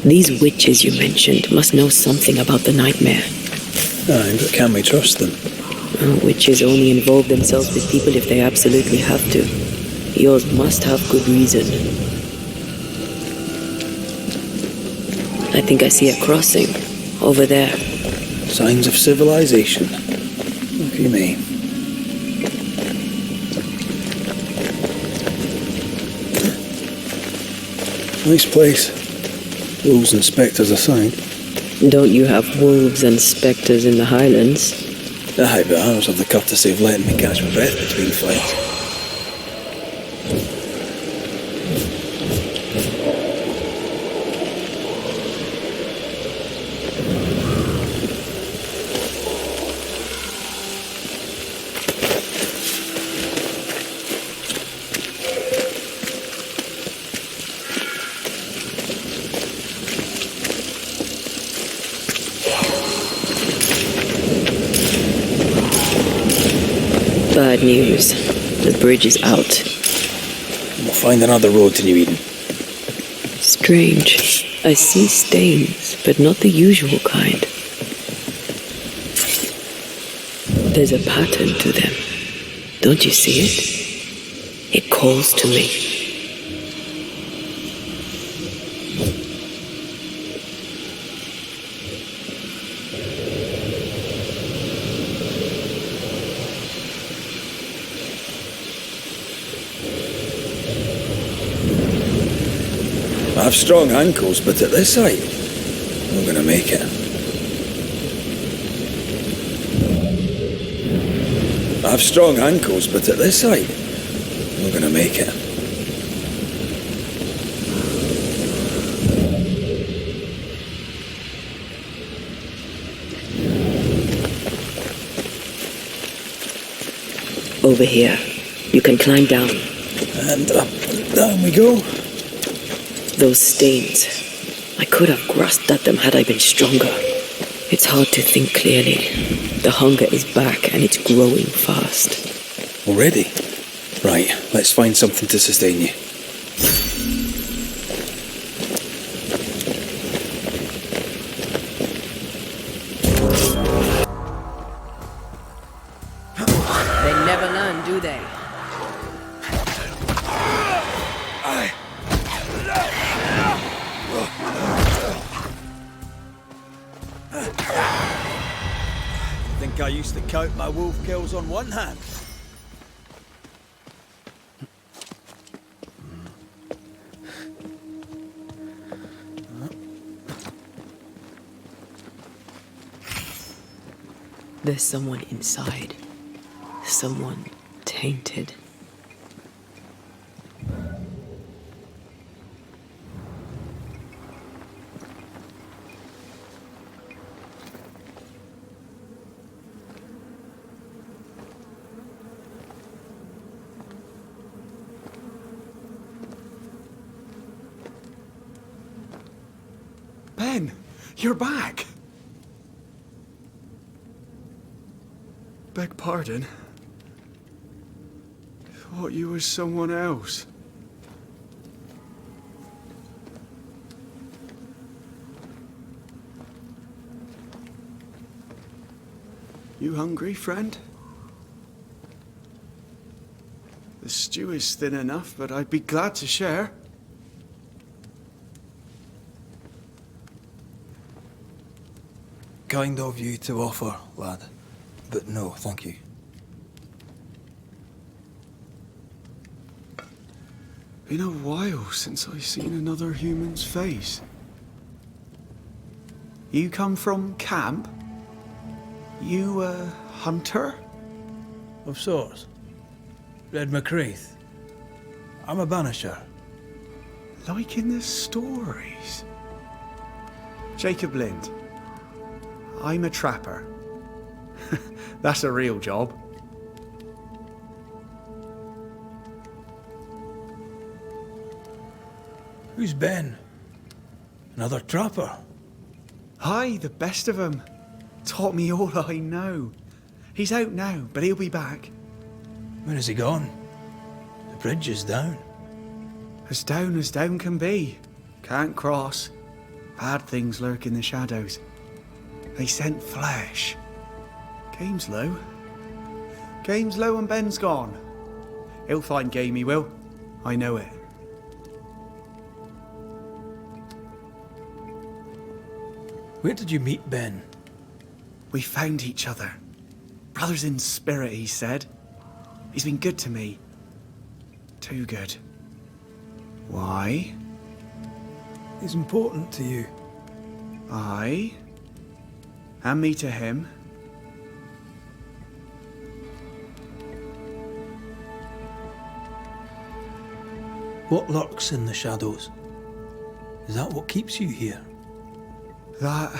Speaker 3: These witches you mentioned must know something about the nightmare.
Speaker 2: Aye, but can we trust them?
Speaker 3: Witches only involve themselves with people if they absolutely have to. Yours must have good reason. I think I see a crossing. Over there.
Speaker 2: Signs of civilization. Lucky me. Nice place. Wolves and spectres aside.
Speaker 3: Don't you have wolves and spectres in the Highlands?
Speaker 2: Aye, but ours have the courtesy of letting me catch my breath between flights.
Speaker 3: Bad news. The bridge is out.
Speaker 2: We'll find another road to New Eden.
Speaker 3: Strange. I see stains, but not the usual kind. There's a pattern to them. Don't you see it? It calls to me.
Speaker 2: I have strong ankles, but at this height, I'm gonna make it. I have strong ankles, but at this height, I'm gonna make it.
Speaker 3: Over here. You can climb down.
Speaker 2: And up and down we go.
Speaker 3: Those stains. I could have grasped at them had I been stronger. It's hard to think clearly. The hunger is back and it's growing fast.
Speaker 2: Already? Right, let's find something to sustain you.
Speaker 3: They never learn, do they?
Speaker 2: I think I used to count my wolf kills on one hand.
Speaker 3: There's someone inside. Someone tainted.
Speaker 12: Ben, you're back. Beg pardon. Thought you was someone else. You hungry, friend? The stew is thin enough, but I'd be glad to share.
Speaker 2: Kind of you to offer, lad. But no, thank you.
Speaker 12: Been a while since I've seen another human's face. You come from camp? You a hunter?
Speaker 2: Of sorts. Red McCraith. I'm a banisher.
Speaker 12: Like in the stories. Jacob Lind. I'm a trapper. That's a real job.
Speaker 2: Who's Ben? Another trapper?
Speaker 12: Aye, the best of 'em. Taught me all I know. He's out now, but he'll be back.
Speaker 2: Where has he gone? The bridge is down.
Speaker 12: As down can be. Can't cross. Bad things lurk in the shadows. They scent flesh. Game's low. Game's low and Ben's gone. He'll find game, he will. I know it.
Speaker 2: Where did you meet Ben?
Speaker 12: We found each other. Brothers in spirit, he said. He's been good to me. Too good. Why?
Speaker 2: He's important to you.
Speaker 12: Aye. And me to him.
Speaker 2: What lurks in the shadows? Is that what keeps you here?
Speaker 12: That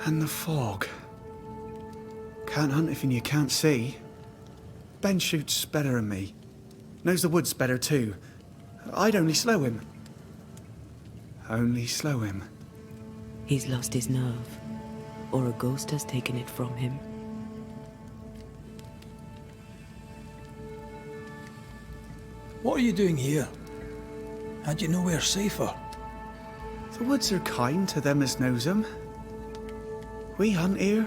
Speaker 12: and the fog. Can't hunt if you can't see. Ben shoots better than me. Knows the woods better too. I'd only slow him. Only slow him.
Speaker 3: He's lost his nerve. Or a ghost has taken it from him.
Speaker 2: What are you doing here? Had you nowhere safer?
Speaker 12: The woods are kind to them as knows 'em. We hunt here.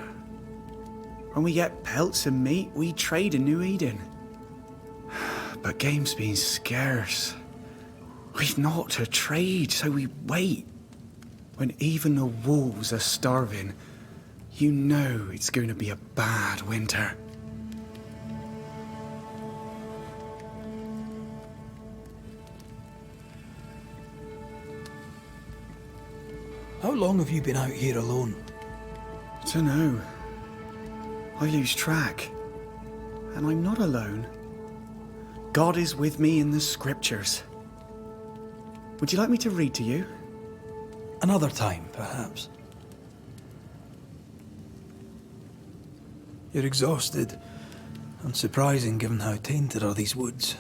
Speaker 12: When we get pelts and meat, we trade in New Eden. But game's been scarce. We've naught to trade, so we wait. When even the wolves are starving, you know it's going to be a bad winter.
Speaker 2: How long have you been out here alone?
Speaker 12: Dunno. I lose track. And I'm not alone. God is with me in the scriptures. Would you like me to read to you?
Speaker 2: Another time, perhaps. You're exhausted. Unsurprising given how tainted are these woods.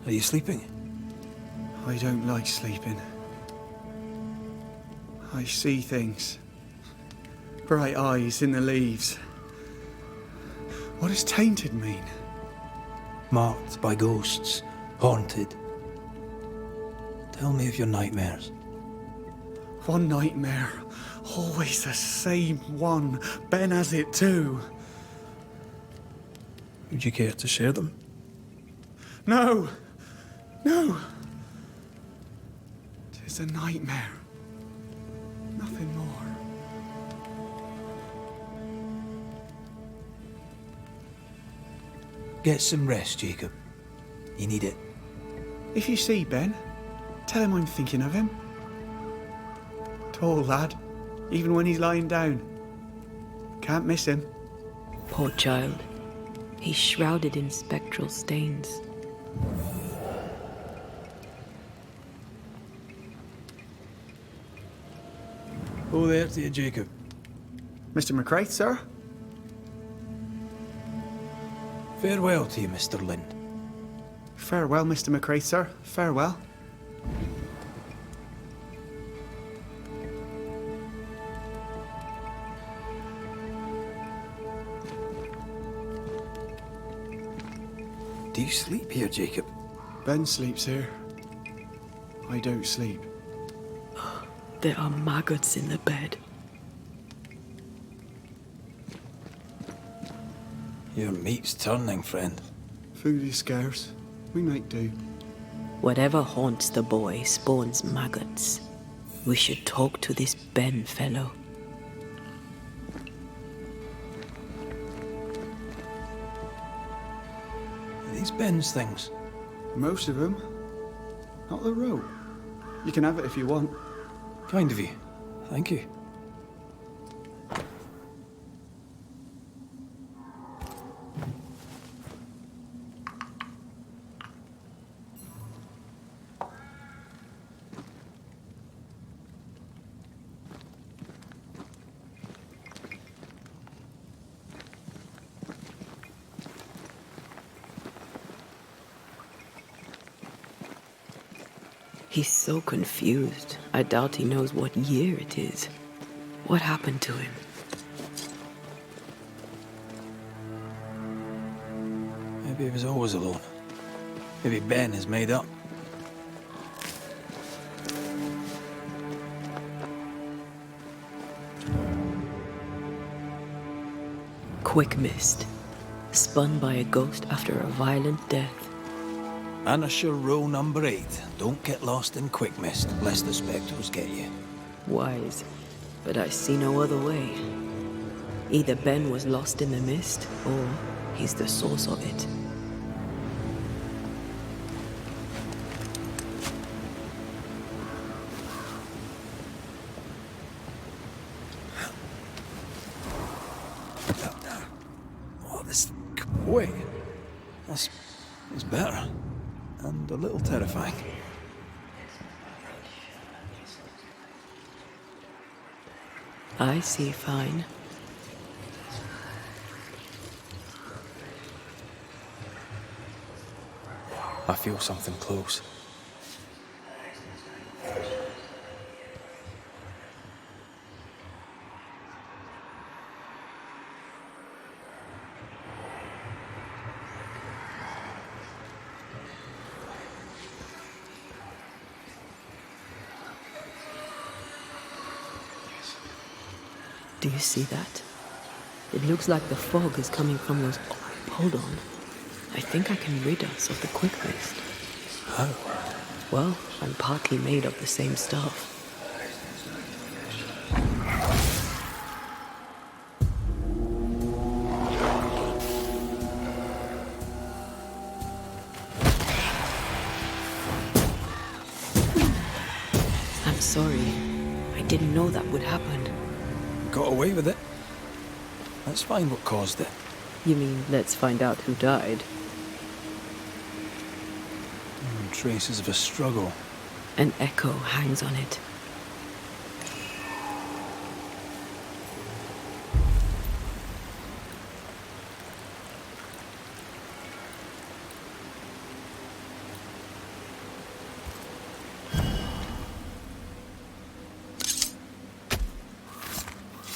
Speaker 2: Are you sleeping?
Speaker 12: I don't like sleeping. I see things. Bright eyes in the leaves. What does tainted mean?
Speaker 2: Marked by ghosts, haunted. Tell me of your nightmares.
Speaker 12: One nightmare. Always the same one. Ben has it too.
Speaker 2: Would you care to share them?
Speaker 12: No! No! 'Tis a nightmare. Nothing more.
Speaker 2: Get some rest, Jacob. You need it.
Speaker 12: If you see Ben, tell him I'm thinking of him. Tall lad, even when he's lying down. Can't miss him.
Speaker 3: Poor child. He's shrouded in spectral stains.
Speaker 2: Oh, there to you, Jacob.
Speaker 12: Mr. McCraith, sir?
Speaker 2: Farewell to you, Mr. Lind.
Speaker 12: Farewell, Mr. McCraith, sir. Farewell.
Speaker 2: Do you sleep here, Jacob?
Speaker 12: Ben sleeps here. I don't sleep.
Speaker 3: There are maggots in the bed.
Speaker 2: Your meat's turning, friend.
Speaker 12: Food is scarce. We make do.
Speaker 3: Whatever haunts the boy spawns maggots. We should talk to this Ben fellow.
Speaker 2: Are these Ben's things?
Speaker 12: Most of them. Not the rope. You can have it if you want.
Speaker 2: Kind of you. Thank you.
Speaker 3: He's so confused. I doubt he knows what year it is. What happened to him?
Speaker 2: Maybe he was always alone. Maybe Ben is made up.
Speaker 3: Quick mist. Spun by a ghost after a violent death.
Speaker 2: Banisher row number 8. Don't get lost in quick mist, lest the spectres get you.
Speaker 3: Wise, but I see no other way. Either Ben was lost in the mist, or he's the source of it.
Speaker 2: Oh, this... Wait. That's better. And a little terrifying.
Speaker 3: I see fine.
Speaker 2: I feel something close.
Speaker 3: Do you see that? It looks like the fog is coming from those... Hold on. I think I can rid us of the quick mist.
Speaker 2: How?
Speaker 3: Well, I'm partly made of the same stuff. I'm sorry. I didn't know that would happen.
Speaker 2: Got away with it. Let's find what caused it.
Speaker 3: You mean, let's find out who died?
Speaker 2: Traces of a struggle.
Speaker 3: An echo hangs on it.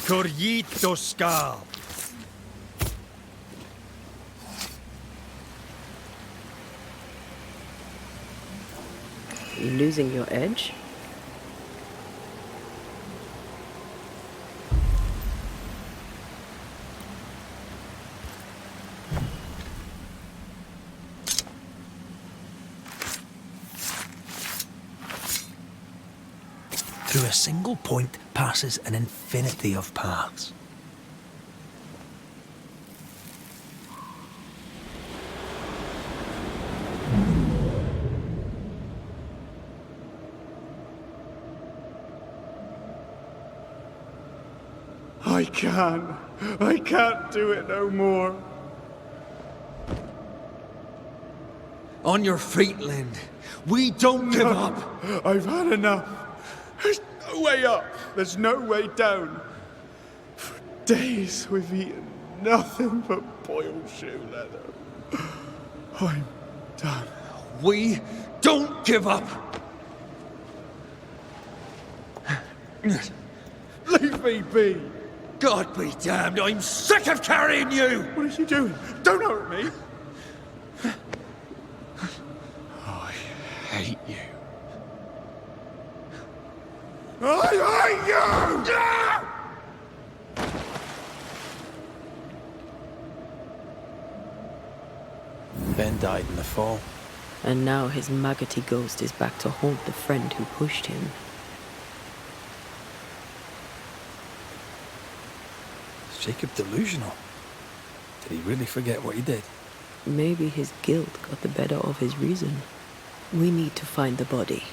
Speaker 13: Corrito Skal.
Speaker 3: You losing your edge?
Speaker 2: Through a single point passes an infinity of paths.
Speaker 13: I can't do it no more. On your feet, Lind. We don't give up. I've had enough. There's no way up. There's no way down. For days we've eaten nothing but boiled shoe leather. I'm done. We don't give up. Leave me be. God be damned, I'm sick of carrying you! What are you doing? Don't hurt me! I hate you. I hate you!
Speaker 2: Ben died in the fall.
Speaker 3: And now his maggoty ghost is back to haunt the friend who pushed him.
Speaker 2: Jacob delusional? Did he really forget what he did?
Speaker 3: Maybe his guilt got the better of his reason. We need to find the body,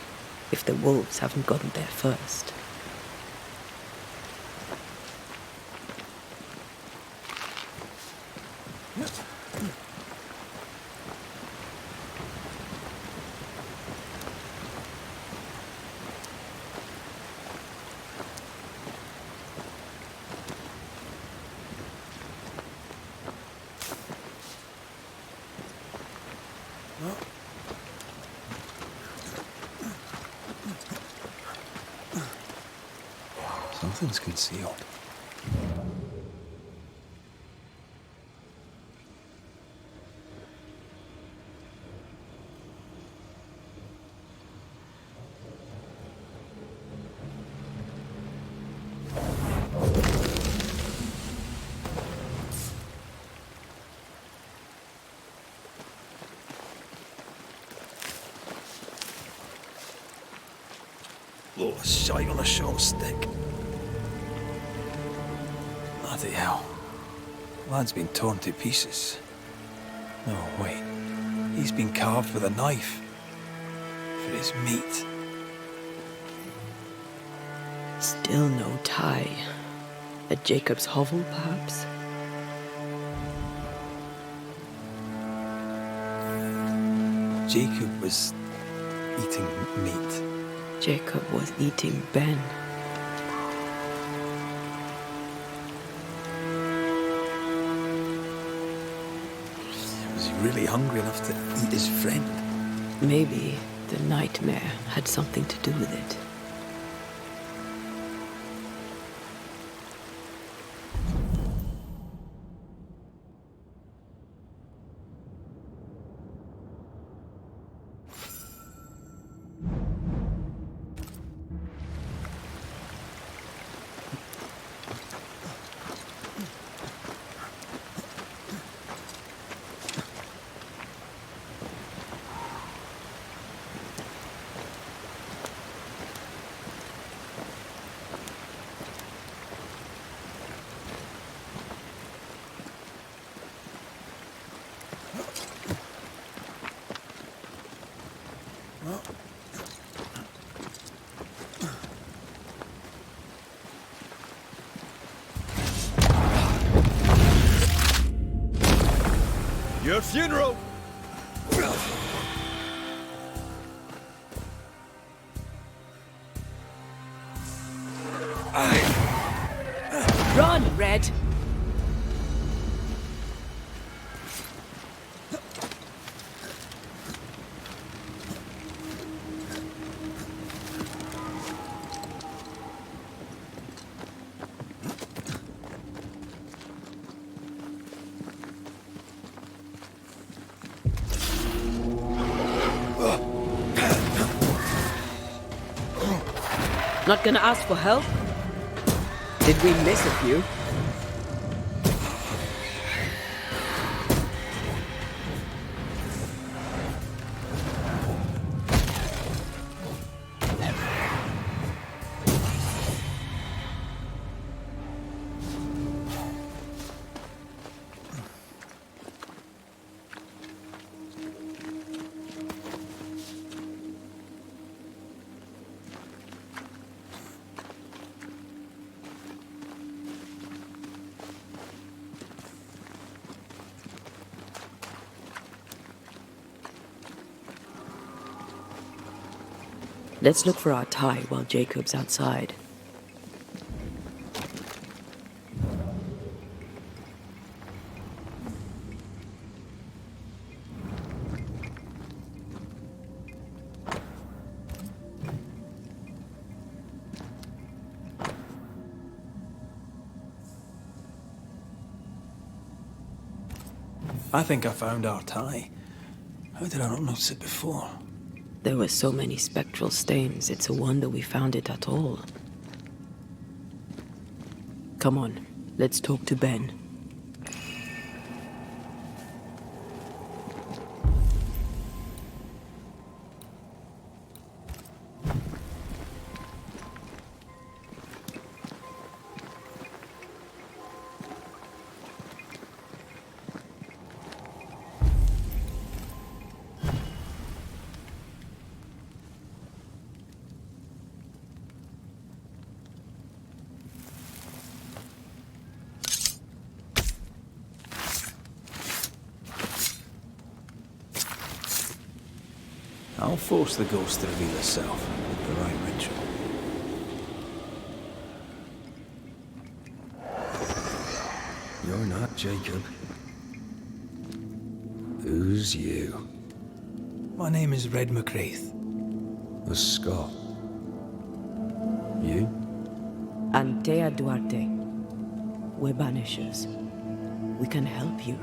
Speaker 3: if the wolves haven't gotten there first.
Speaker 2: Something's concealed. Oh, a shite on a short stick. Bloody hell. Lad's been torn to pieces. No, wait. He's been carved with a knife. For his meat.
Speaker 3: Still no tie. At Jacob's hovel, perhaps?
Speaker 2: Jacob was eating meat.
Speaker 3: Jacob was eating Ben.
Speaker 2: Was he really hungry enough to eat his friend?
Speaker 3: Maybe the nightmare had something to do with it.
Speaker 13: Your funeral!
Speaker 3: Run, Red! Not gonna ask for help? Did we miss a few? Let's look for our tie while Jacob's outside.
Speaker 2: I think I found our tie. How did I not notice it before?
Speaker 3: There were so many spectral stains, it's a wonder we found it at all. Come on, let's talk to Ben.
Speaker 2: I'll force the ghost to reveal itself with the right ritual.
Speaker 14: You're not Jacob. Who's you?
Speaker 2: My name is Red McGrath.
Speaker 14: A Scot. You?
Speaker 3: Antea Duarte. We're Banishers. We can help you.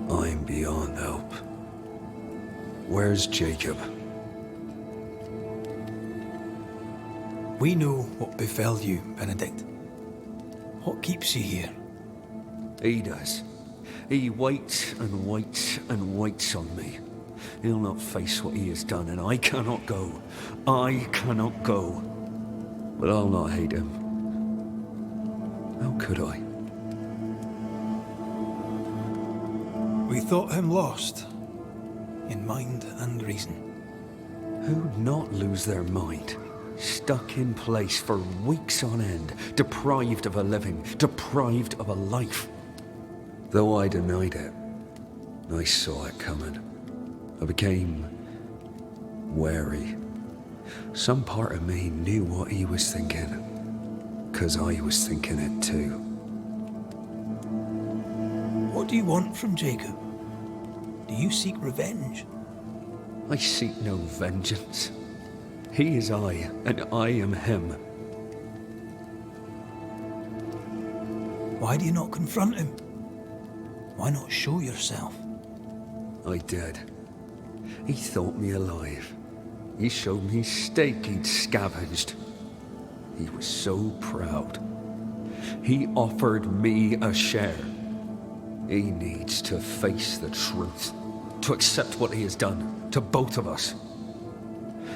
Speaker 14: I'm beyond help. Where's Jacob?
Speaker 2: We know what befell you, Benedict. What keeps you here?
Speaker 14: He does. He waits and waits and waits on me. He'll not face what he has done, and I cannot go. I cannot go. But I'll not hate him. How could I?
Speaker 2: We thought him lost, in mind and reason.
Speaker 14: Who'd not lose their mind? Stuck in place for weeks on end, deprived of a living, deprived of a life. Though I denied it, I saw it coming. I became wary. Some part of me knew what he was thinking, 'cause I was thinking it too.
Speaker 2: What do you want from Jacob? Do you seek revenge?
Speaker 14: I seek no vengeance. He is I, and I am him.
Speaker 2: Why do you not confront him? Why not show yourself?
Speaker 14: I did. He thought me alive. He showed me steak he'd scavenged. He was so proud. He offered me a share. He needs to face the truth, to accept what he has done to both of us.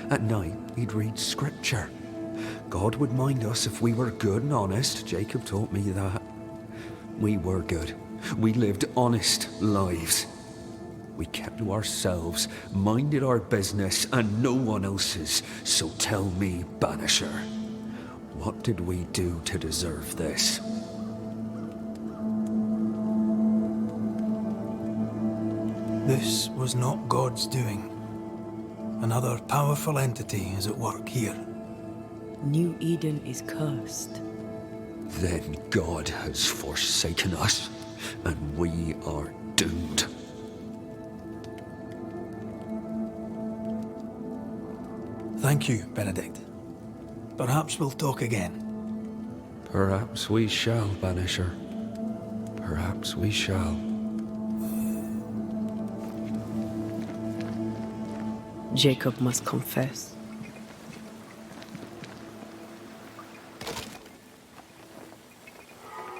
Speaker 14: At night, he'd read scripture. God would mind us if we were good and honest. Jacob taught me that. We were good. We lived honest lives. We kept to ourselves, minded our business and no one else's. So tell me, Banisher, what did we do to deserve this?
Speaker 2: This was not God's doing. Another powerful entity is at work here.
Speaker 3: New Eden is cursed.
Speaker 14: Then God has forsaken us, and we are doomed.
Speaker 2: Thank you, Benedict. Perhaps we'll talk again.
Speaker 14: Perhaps we shall, Banisher. Perhaps we shall.
Speaker 3: Jacob must confess.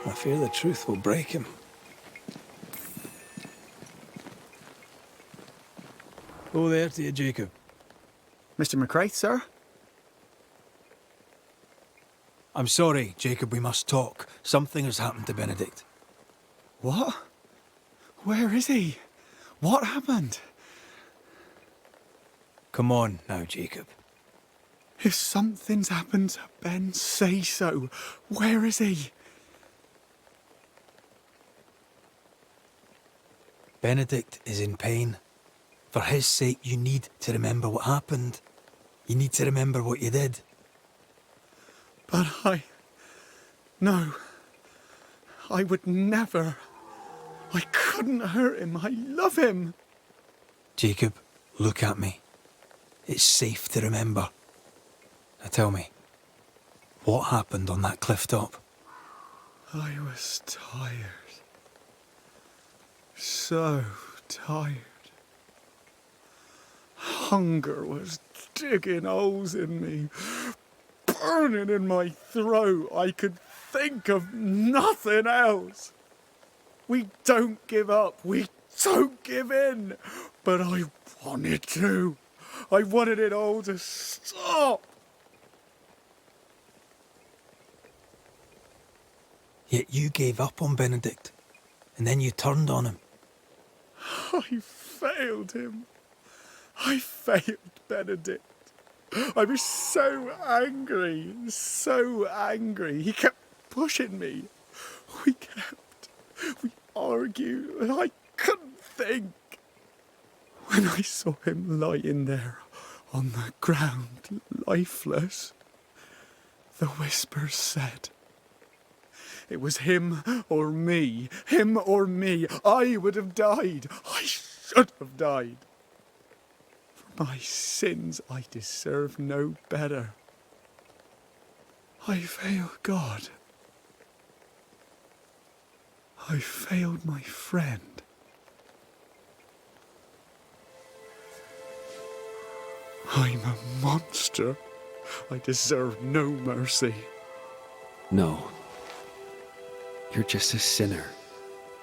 Speaker 2: I fear the truth will break him. Oh, there to you, Jacob.
Speaker 12: Mr. McCraith, sir?
Speaker 2: I'm sorry, Jacob, we must talk. Something has happened to Benedict.
Speaker 12: What? Where is he? What happened?
Speaker 2: Come on now, Jacob.
Speaker 12: If something's happened to Ben, say so. Where is he?
Speaker 2: Benedict is in pain. For his sake, you need to remember what happened. You need to remember what you did.
Speaker 12: But No. I would never. I couldn't hurt him. I love him.
Speaker 2: Jacob, look at me. It's safe to remember. Now tell me, what happened on that cliff top?
Speaker 12: I was tired. So tired. Hunger was digging holes in me, burning in my throat. I could think of nothing else. We don't give up. We don't give in. But I wanted to. I wanted it all to stop.
Speaker 2: Yet you gave up on Benedict, and then you turned on him.
Speaker 12: I failed him. I failed Benedict. I was so angry, so angry. He kept pushing me. We argued, and I couldn't think. When I saw him lying there on the ground, lifeless, the whispers said, it was him or me, him or me. I would have died. I should have died. For my sins, I deserve no better. I failed God. I failed my friend. I'm a monster. I deserve no mercy.
Speaker 14: No. You're just a sinner,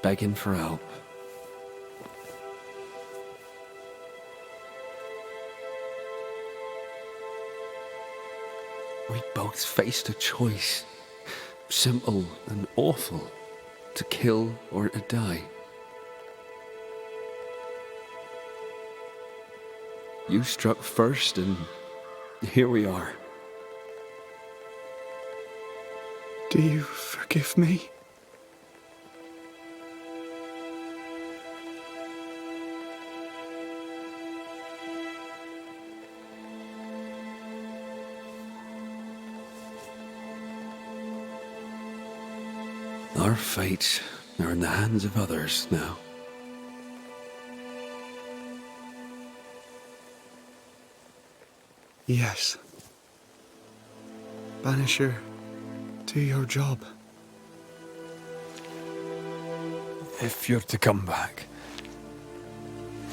Speaker 14: begging for help. We both faced a choice, simple and awful, to kill or to die. You struck first, and here we are.
Speaker 12: Do you forgive me?
Speaker 14: Our fates are in the hands of others now.
Speaker 12: Yes. Banisher, do your job.
Speaker 2: If you're to come back,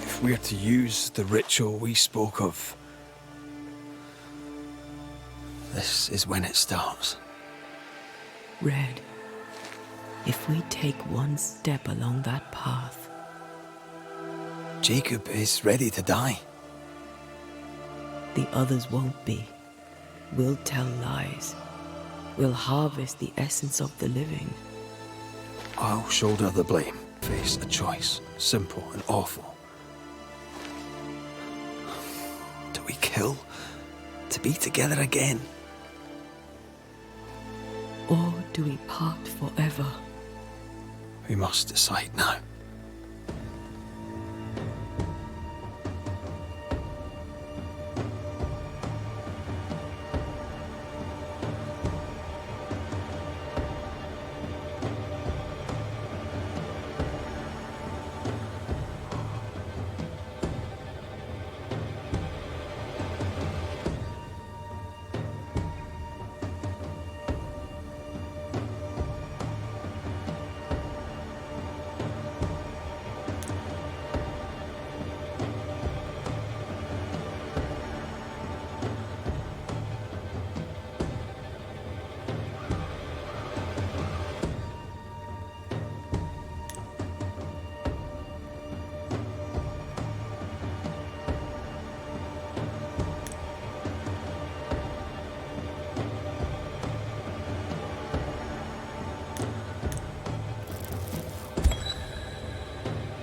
Speaker 2: if we're to use the ritual we spoke of, this is when it starts.
Speaker 3: Red, if we take one step along that path,
Speaker 2: Jacob is ready to die.
Speaker 3: the others won't be. We'll tell lies. We'll harvest the essence of the living.
Speaker 2: I'll shoulder the blame. Face a choice, simple and awful. Do we kill to be together again?
Speaker 3: Or do we part forever?
Speaker 2: We must decide now.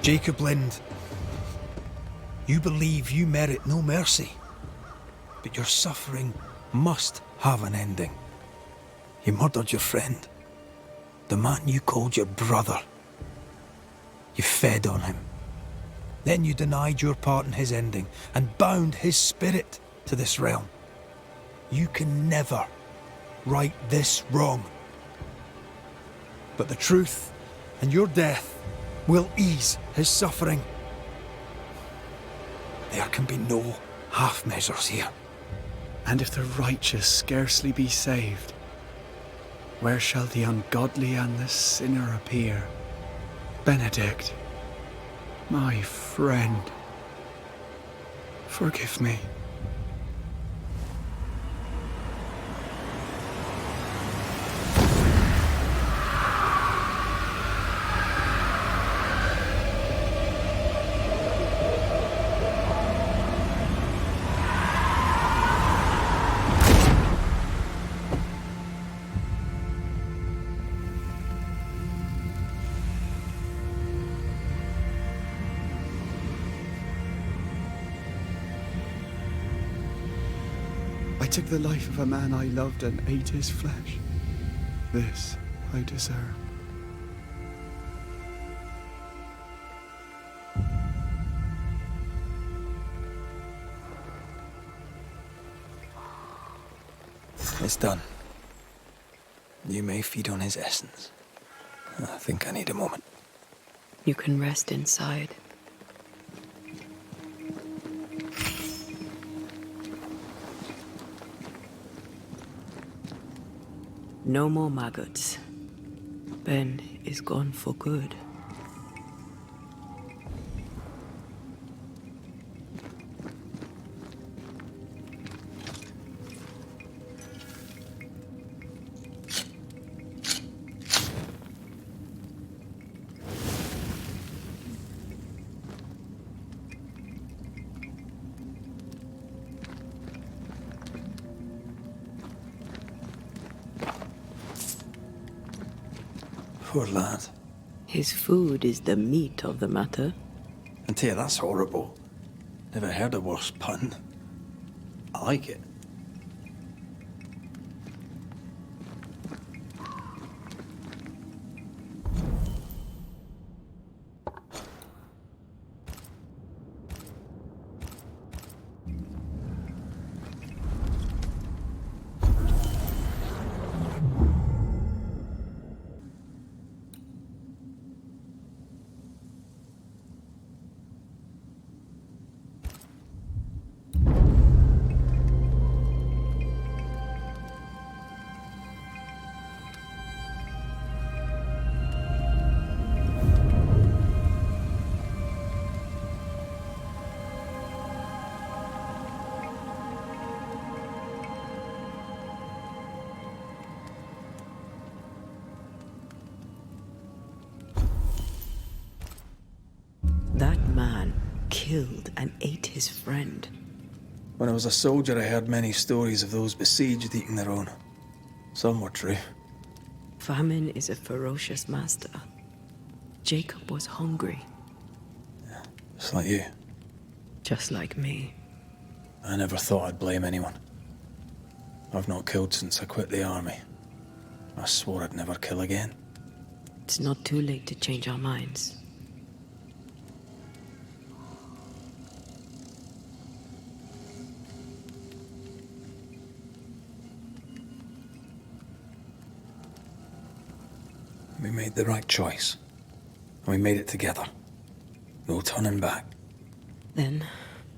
Speaker 2: Jacob Lind, you believe you merit no mercy, but your suffering must have an ending. You murdered your friend, the man you called your brother. You fed on him. Then you denied your part in his ending and bound his spirit to this realm. You can never right this wrong. But the truth and your death will ease his suffering. There can be no half measures here.
Speaker 12: And if the righteous scarcely be saved, where shall the ungodly and the sinner appear? Benedict, my friend, forgive me. I took the life of a man I loved and ate his flesh. This I deserve.
Speaker 2: It's done. You may feed on his essence. I think I need a moment.
Speaker 3: You can rest inside. No more maggots. Ben is gone for good.
Speaker 2: Poor lad.
Speaker 3: His food is the meat of the matter.
Speaker 2: And tell you, that's horrible. Never heard a worse pun. I like it.
Speaker 3: That man killed and ate his friend.
Speaker 2: When I was a soldier, I heard many stories of those besieged eating their own. Some were true.
Speaker 3: Famine is a ferocious master. Jacob was hungry.
Speaker 2: Yeah, just like you.
Speaker 3: Just like me.
Speaker 2: I never thought I'd blame anyone. I've not killed since I quit the army. I swore I'd never kill again.
Speaker 3: It's not too late to change our minds.
Speaker 2: We made the right choice. And we made it together. No turning back.
Speaker 3: Then,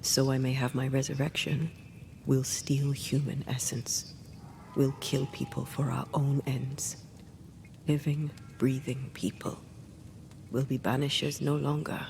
Speaker 3: so I may have my resurrection, we'll steal human essence. We'll kill people for our own ends. Living, breathing people. We'll be banishers no longer.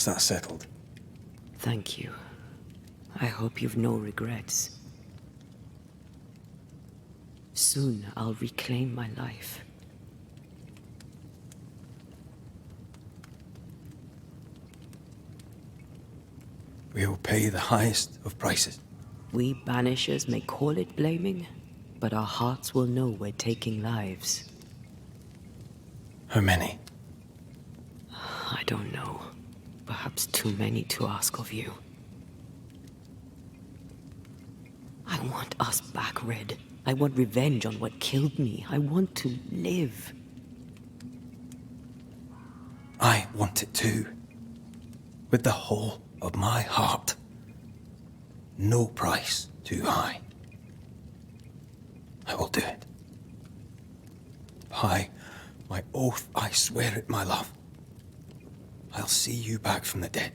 Speaker 2: that settled.
Speaker 3: Thank you. I hope you've no regrets. Soon I'll reclaim my life.
Speaker 2: We will pay the highest of prices.
Speaker 3: We Banishers may call it blaming, but our hearts will know we're taking lives.
Speaker 2: How many?
Speaker 3: I don't know. Perhaps too many to ask of you. I want us back, Red. I want revenge on what killed me. I want to live.
Speaker 2: I want it too. With the whole of my heart. No price too high. I will do it. By my oath, I swear it, my love. I'll see you back from the dead.